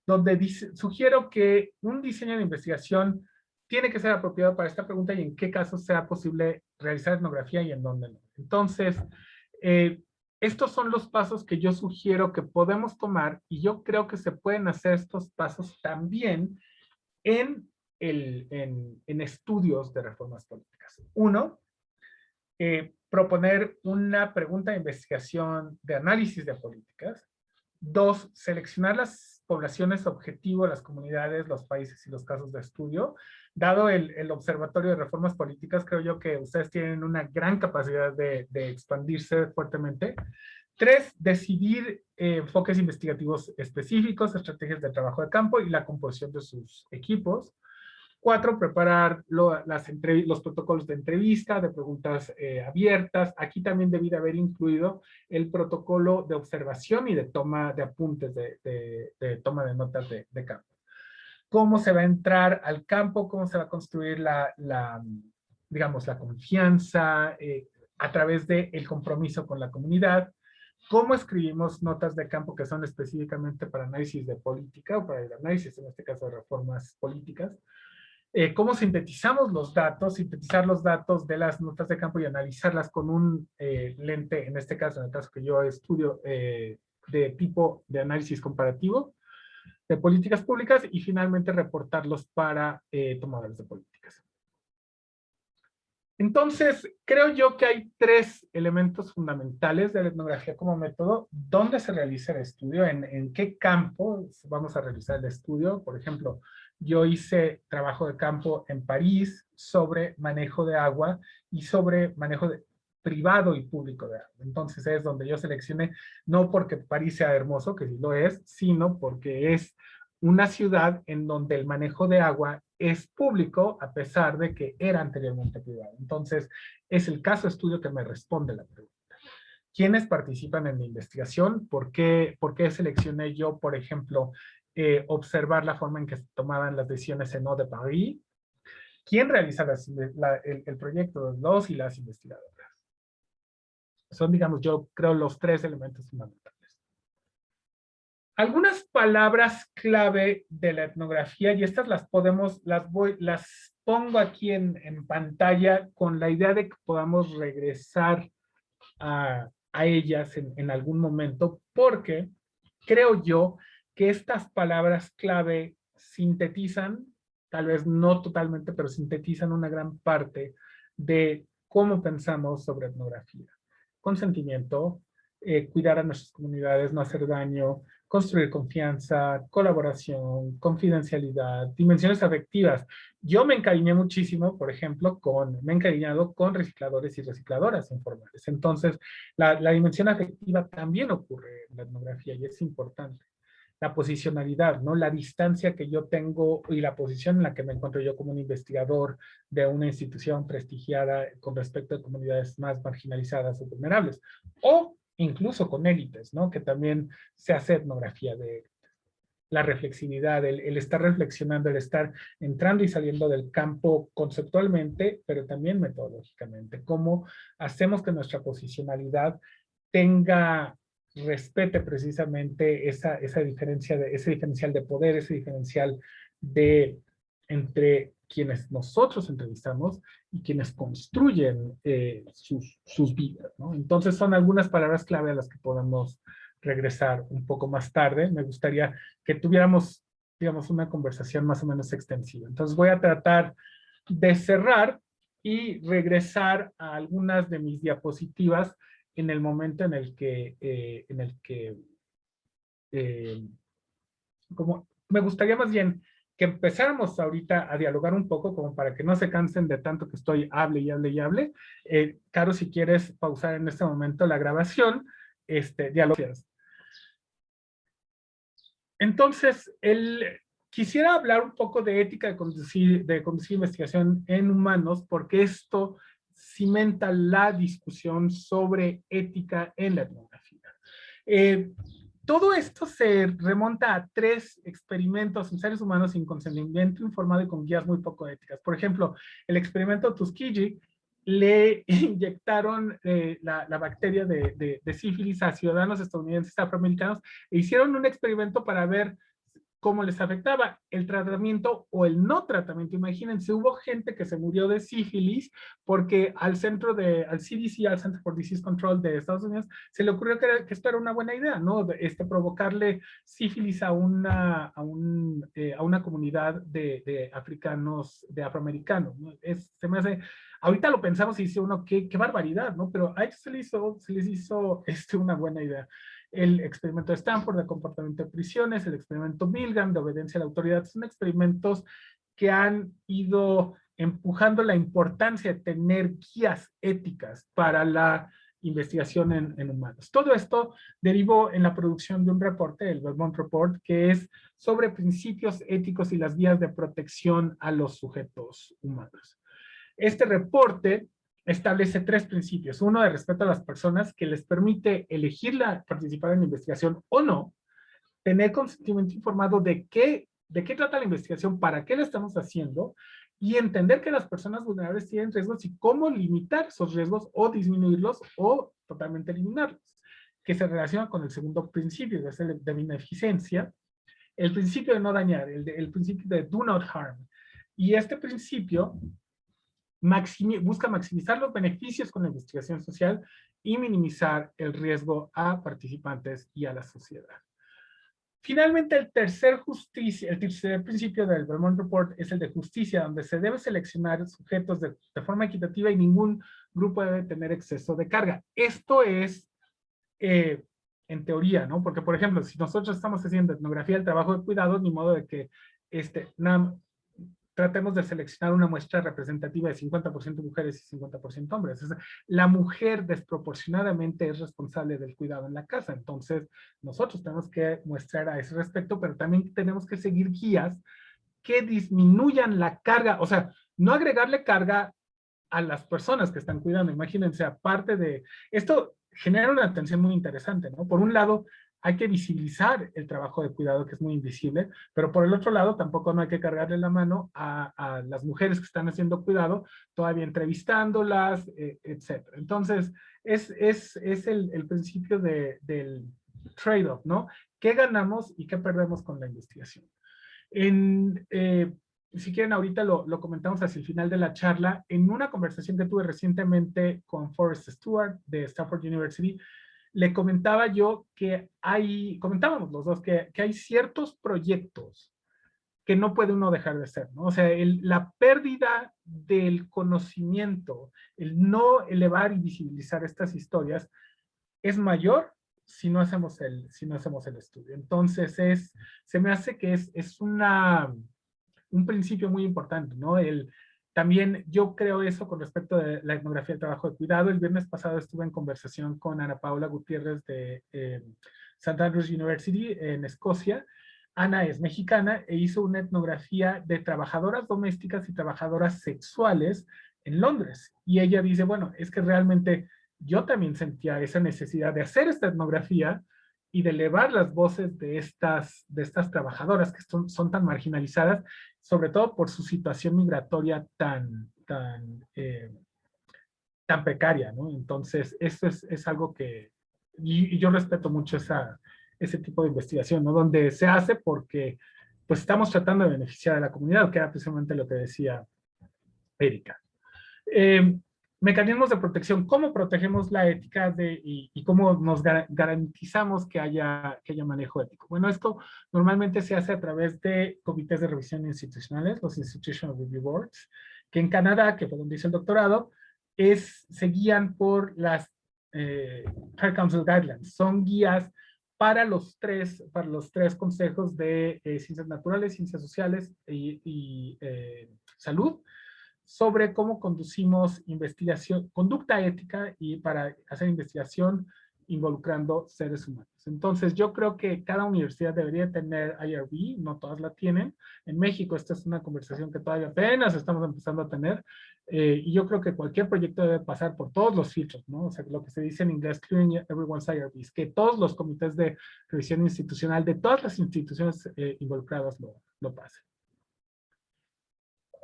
donde sugiero que un diseño de investigación tiene que ser apropiado para esta pregunta y en qué casos sea posible realizar etnografía y en dónde no. Entonces, eh, estos son los pasos que yo sugiero que podemos tomar y yo creo que se pueden hacer estos pasos también en estudios de reformas políticas. Uno, proponer una pregunta de investigación de análisis de políticas. Dos, seleccionar las poblaciones objetivo, las comunidades, los países y los casos de estudio. Dado el Observatorio de Reformas Políticas, creo yo que ustedes tienen una gran capacidad de expandirse fuertemente. Tres, decidir enfoques investigativos específicos, estrategias de trabajo de campo y la composición de sus equipos. Cuatro, preparar los protocolos de entrevista, de preguntas abiertas. Aquí también debí de haber incluido el protocolo de observación y de toma de apuntes, de toma de notas de campo. Cómo se va a entrar al campo, cómo se va a construir digamos, la confianza a través del compromiso con la comunidad. Cómo escribimos notas de campo que son específicamente para análisis de política o para el análisis, en este caso, de reformas políticas. Cómo sintetizamos los datos, sintetizar los datos de las notas de campo y analizarlas con un lente, en este caso, en el caso que yo estudio, de tipo de análisis comparativo de políticas públicas y finalmente reportarlos para tomadores de políticas. Entonces, creo yo que hay tres elementos fundamentales de la etnografía como método. ¿Dónde se realiza el estudio? ¿En qué campo vamos a realizar el estudio? Por ejemplo, yo hice trabajo de campo en París sobre manejo de agua y sobre manejo privado y público de agua. Entonces es donde yo seleccioné, no porque París sea hermoso, que sí lo es, sino porque es una ciudad en donde el manejo de agua es público a pesar de que era anteriormente privado. Entonces, es el caso estudio que me responde la pregunta. ¿Quiénes participan en la investigación? ¿Por qué seleccioné yo, por ejemplo, observar la forma en que se tomaban las decisiones en Eau de Paris. ¿Quién realiza el proyecto? Los y las investigadoras. Son, digamos, yo creo, los tres elementos fundamentales. Algunas palabras clave de la etnografía, y estas las pongo aquí en pantalla con la idea de que podamos regresar a ellas en algún momento, porque creo yo que estas palabras clave sintetizan, tal vez no totalmente, pero sintetizan una gran parte de cómo pensamos sobre etnografía. Consentimiento, cuidar a nuestras comunidades, no hacer daño, construir confianza, colaboración, confidencialidad, dimensiones afectivas. Yo me encariñé muchísimo, por ejemplo, me he encariñado con recicladores y recicladoras informales. Entonces, la dimensión afectiva también ocurre en la etnografía y es importante. La posicionalidad, ¿no? La distancia que yo tengo y la posición en la que me encuentro yo como un investigador de una institución prestigiada con respecto a comunidades más marginalizadas o vulnerables. O incluso con élites, ¿no? Que también se hace etnografía de la reflexividad, el estar reflexionando, el estar entrando y saliendo del campo conceptualmente, pero también metodológicamente. Cómo hacemos que nuestra posicionalidad respete precisamente esa diferencia, ese diferencial de poder, ese diferencial entre quienes nosotros entrevistamos y quienes construyen sus vidas, ¿no? Entonces son algunas palabras clave a las que podemos regresar un poco más tarde. Me gustaría que tuviéramos, digamos, una conversación más o menos extensiva. Entonces voy a tratar de cerrar y regresar a algunas de mis diapositivas en el momento en el que como me gustaría más bien que empezáramos ahorita a dialogar un poco, como para que no se cansen de tanto que estoy hable y hable y hable. Caro, si quieres pausar en este momento la grabación, dialogas. Entonces, quisiera hablar un poco de ética de conducir investigación en humanos, porque esto cimenta la discusión sobre ética en la etnografía. Todo esto se remonta a 3 experimentos en seres humanos sin consentimiento informado y con guías muy poco éticas. Por ejemplo, el experimento Tuskegee le inyectaron la bacteria de sífilis a ciudadanos estadounidenses afroamericanos e hicieron un experimento para ver cómo les afectaba el tratamiento o el no tratamiento. Imagínense, hubo gente que se murió de sífilis porque al CDC, al Center for Disease Control de Estados Unidos, se le ocurrió que esto era una buena idea, ¿no? Provocarle sífilis a una comunidad de africanos, de afroamericanos, ¿no? Se me hace, ahorita lo pensamos y dice uno, qué barbaridad, ¿no? Pero a ellos se les hizo una buena idea. El experimento de Stanford de comportamiento de prisiones, el experimento Milgram de obediencia a la autoridad, son experimentos que han ido empujando la importancia de tener guías éticas para la investigación en humanos. Todo esto derivó en la producción de un reporte, el Vermont Report, que es sobre principios éticos y las guías de protección a los sujetos humanos. Este reporte establece 3 principios. Uno, de respeto a las personas, que les permite elegir participar en la investigación o no, tener consentimiento informado de qué trata la investigación, para qué la estamos haciendo, y entender que las personas vulnerables tienen riesgos y cómo limitar esos riesgos o disminuirlos o totalmente eliminarlos, que se relaciona con el segundo principio, que es el de beneficencia, el principio de no dañar, el principio de do not harm. Y este principio busca maximizar los beneficios con la investigación social y minimizar el riesgo a participantes y a la sociedad. Finalmente, el tercer principio del Vermont Report es el de justicia, donde se debe seleccionar sujetos de forma equitativa y ningún grupo debe tener exceso de carga. Esto es en teoría, ¿no? Porque, por ejemplo, si nosotros estamos haciendo etnografía del trabajo de cuidados, ni modo de que tratemos de seleccionar una muestra representativa de 50% mujeres y 50% hombres. La mujer desproporcionadamente es responsable del cuidado en la casa, entonces nosotros tenemos que muestrar a ese respecto, pero también tenemos que seguir guías que disminuyan la carga, o sea, no agregarle carga a las personas que están cuidando. Imagínense, aparte de esto, genera una tensión muy interesante, ¿no? Por un lado, hay que visibilizar el trabajo de cuidado que es muy invisible, pero por el otro lado tampoco no hay que cargarle la mano a las mujeres que están haciendo cuidado, todavía entrevistándolas, etc. Entonces, es el principio del trade-off, ¿no? ¿Qué ganamos y qué perdemos con la investigación? Si quieren, ahorita lo comentamos hacia el final de la charla, en una conversación que tuve recientemente con Forrest Stewart de Stanford University, le comentaba yo que comentábamos los dos, que hay ciertos proyectos que no puede uno dejar de hacer, ¿no? O sea, la pérdida del conocimiento, el no elevar y visibilizar estas historias es mayor si no hacemos el estudio. Entonces, se me hace que es un principio muy importante, ¿no? También yo creo eso con respecto a la etnografía del trabajo de cuidado. El viernes pasado estuve en conversación con Ana Paula Gutiérrez de St. Andrews University en Escocia. Ana es mexicana e hizo una etnografía de trabajadoras domésticas y trabajadoras sexuales en Londres. Y ella dice, bueno, es que realmente yo también sentía esa necesidad de hacer esta etnografía y de elevar las voces de estas trabajadoras que son tan marginalizadas, sobre todo por su situación migratoria tan precaria, ¿no? Entonces, eso es algo que, y yo respeto mucho ese tipo de investigación, ¿no? Donde se hace porque, pues, estamos tratando de beneficiar a la comunidad, que era precisamente lo que decía Erika. Mecanismos de protección, cómo protegemos la ética y cómo nos garantizamos que haya manejo ético. Bueno, esto normalmente se hace a través de comités de revisión institucionales, los Institutional Review Boards, que en Canadá, que fue donde hice el doctorado, se guían por las Fair Council Guidelines. Son guías para los tres consejos de ciencias naturales, ciencias sociales y salud, sobre cómo conducimos investigación, conducta ética y para hacer investigación involucrando seres humanos. Entonces, yo creo que cada universidad debería tener IRB, no todas la tienen. En México, esta es una conversación que todavía apenas estamos empezando a tener, y yo creo que cualquier proyecto debe pasar por todos los filtros, ¿no? O sea, lo que se dice en inglés, clearing everyone's IRBs, que todos los comités de revisión institucional de todas las instituciones involucradas lo pasen.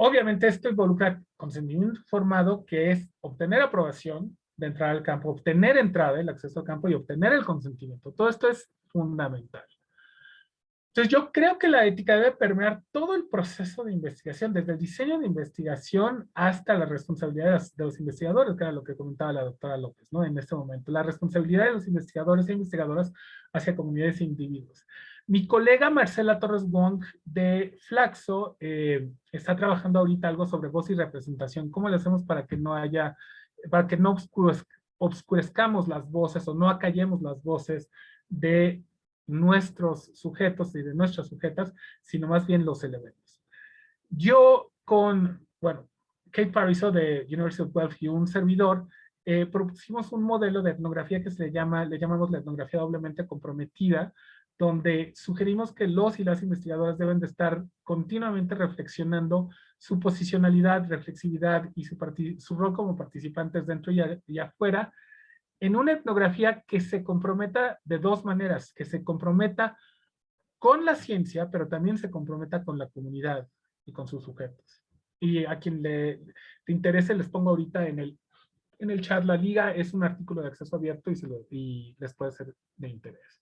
Obviamente esto involucra consentimiento informado, que es obtener aprobación de entrar al campo, obtener entrada, el acceso al campo y obtener el consentimiento. Todo esto es fundamental. Entonces yo creo que la ética debe permear todo el proceso de investigación, desde el diseño de investigación hasta la responsabilidad de los investigadores, que era lo que comentaba la doctora López, ¿no? En este momento, la responsabilidad de los investigadores e investigadoras hacia comunidades e individuos. Mi colega Marcela Torres Wong de Flaxo está trabajando ahorita algo sobre voz y representación. ¿Cómo le hacemos para que no obscurezcamos las voces o no acallemos las voces de nuestros sujetos y de nuestras sujetas, sino más bien los elevemos? Yo Kate Pariso de University of Guelph y un servidor, propusimos un modelo de etnografía que le llamamos la etnografía doblemente comprometida, donde sugerimos que los y las investigadoras deben de estar continuamente reflexionando su posicionalidad, reflexividad y su rol como participantes dentro y afuera, en una etnografía que se comprometa de dos maneras, que se comprometa con la ciencia, pero también se comprometa con la comunidad y con sus sujetos. Y a quien le interese, les pongo ahorita en el chat la liga, es un artículo de acceso abierto y les puede ser de interés.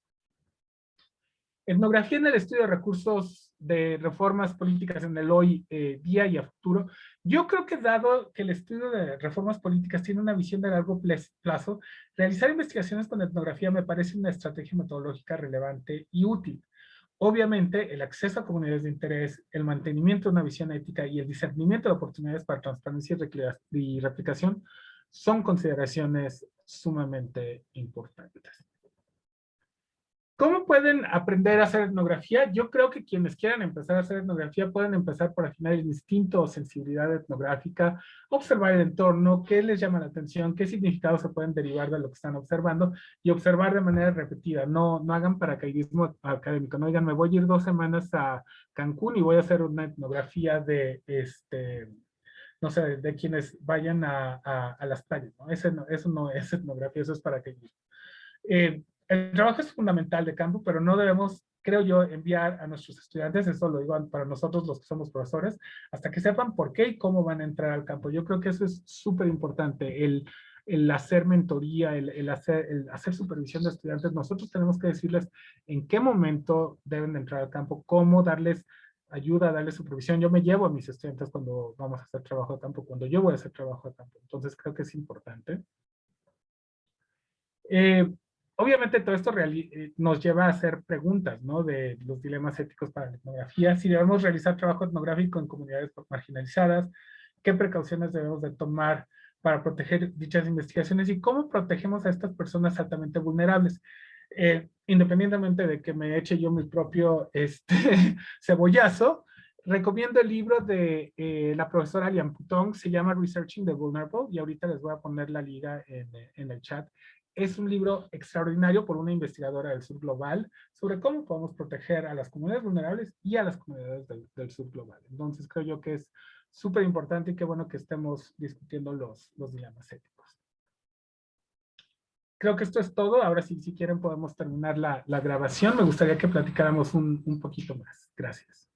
Etnografía en el estudio de recursos de reformas políticas en el hoy, día y a futuro. Yo creo que dado que el estudio de reformas políticas tiene una visión de largo plazo, realizar investigaciones con etnografía me parece una estrategia metodológica relevante y útil. Obviamente, el acceso a comunidades de interés, el mantenimiento de una visión ética y el discernimiento de oportunidades para transparencia y replicación son consideraciones sumamente importantes. ¿Cómo pueden aprender a hacer etnografía? Yo creo que quienes quieran empezar a hacer etnografía pueden empezar por afinar el instinto o sensibilidad etnográfica, observar el entorno, qué les llama la atención, qué significados se pueden derivar de lo que están observando y observar de manera repetida. No hagan paracaidismo académico, no digan, me voy a ir 2 semanas a Cancún y voy a hacer una etnografía de no sé, de quienes vayan a las playas, ¿no? Eso no es etnografía, eso es paracaidismo. el trabajo es fundamental de campo, pero no debemos, creo yo, enviar a nuestros estudiantes, eso lo digo para nosotros los que somos profesores, hasta que sepan por qué y cómo van a entrar al campo. Yo creo que eso es súper importante, el hacer mentoría, el hacer supervisión de estudiantes. Nosotros tenemos que decirles en qué momento deben de entrar al campo, cómo darles ayuda, darles supervisión. Yo me llevo a mis estudiantes cuando vamos a hacer trabajo de campo, cuando yo voy a hacer trabajo de campo. Entonces creo que es importante. Eh, Obviamente todo esto nos lleva a hacer preguntas, ¿no? De los dilemas éticos para la etnografía, si debemos realizar trabajo etnográfico en comunidades marginalizadas, qué precauciones debemos de tomar para proteger dichas investigaciones y cómo protegemos a estas personas altamente vulnerables. Independientemente de que me eche yo mi propio cebollazo, recomiendo el libro de la profesora Lian Putong, se llama Researching the Vulnerable, y ahorita les voy a poner la liga en el chat. Es un libro extraordinario por una investigadora del sur global sobre cómo podemos proteger a las comunidades vulnerables y a las comunidades del sur global. Entonces creo yo que es súper importante y qué bueno que estemos discutiendo los dilemas éticos. Creo que esto es todo. Ahora sí, si quieren podemos terminar la grabación. Me gustaría que platicáramos un poquito más. Gracias.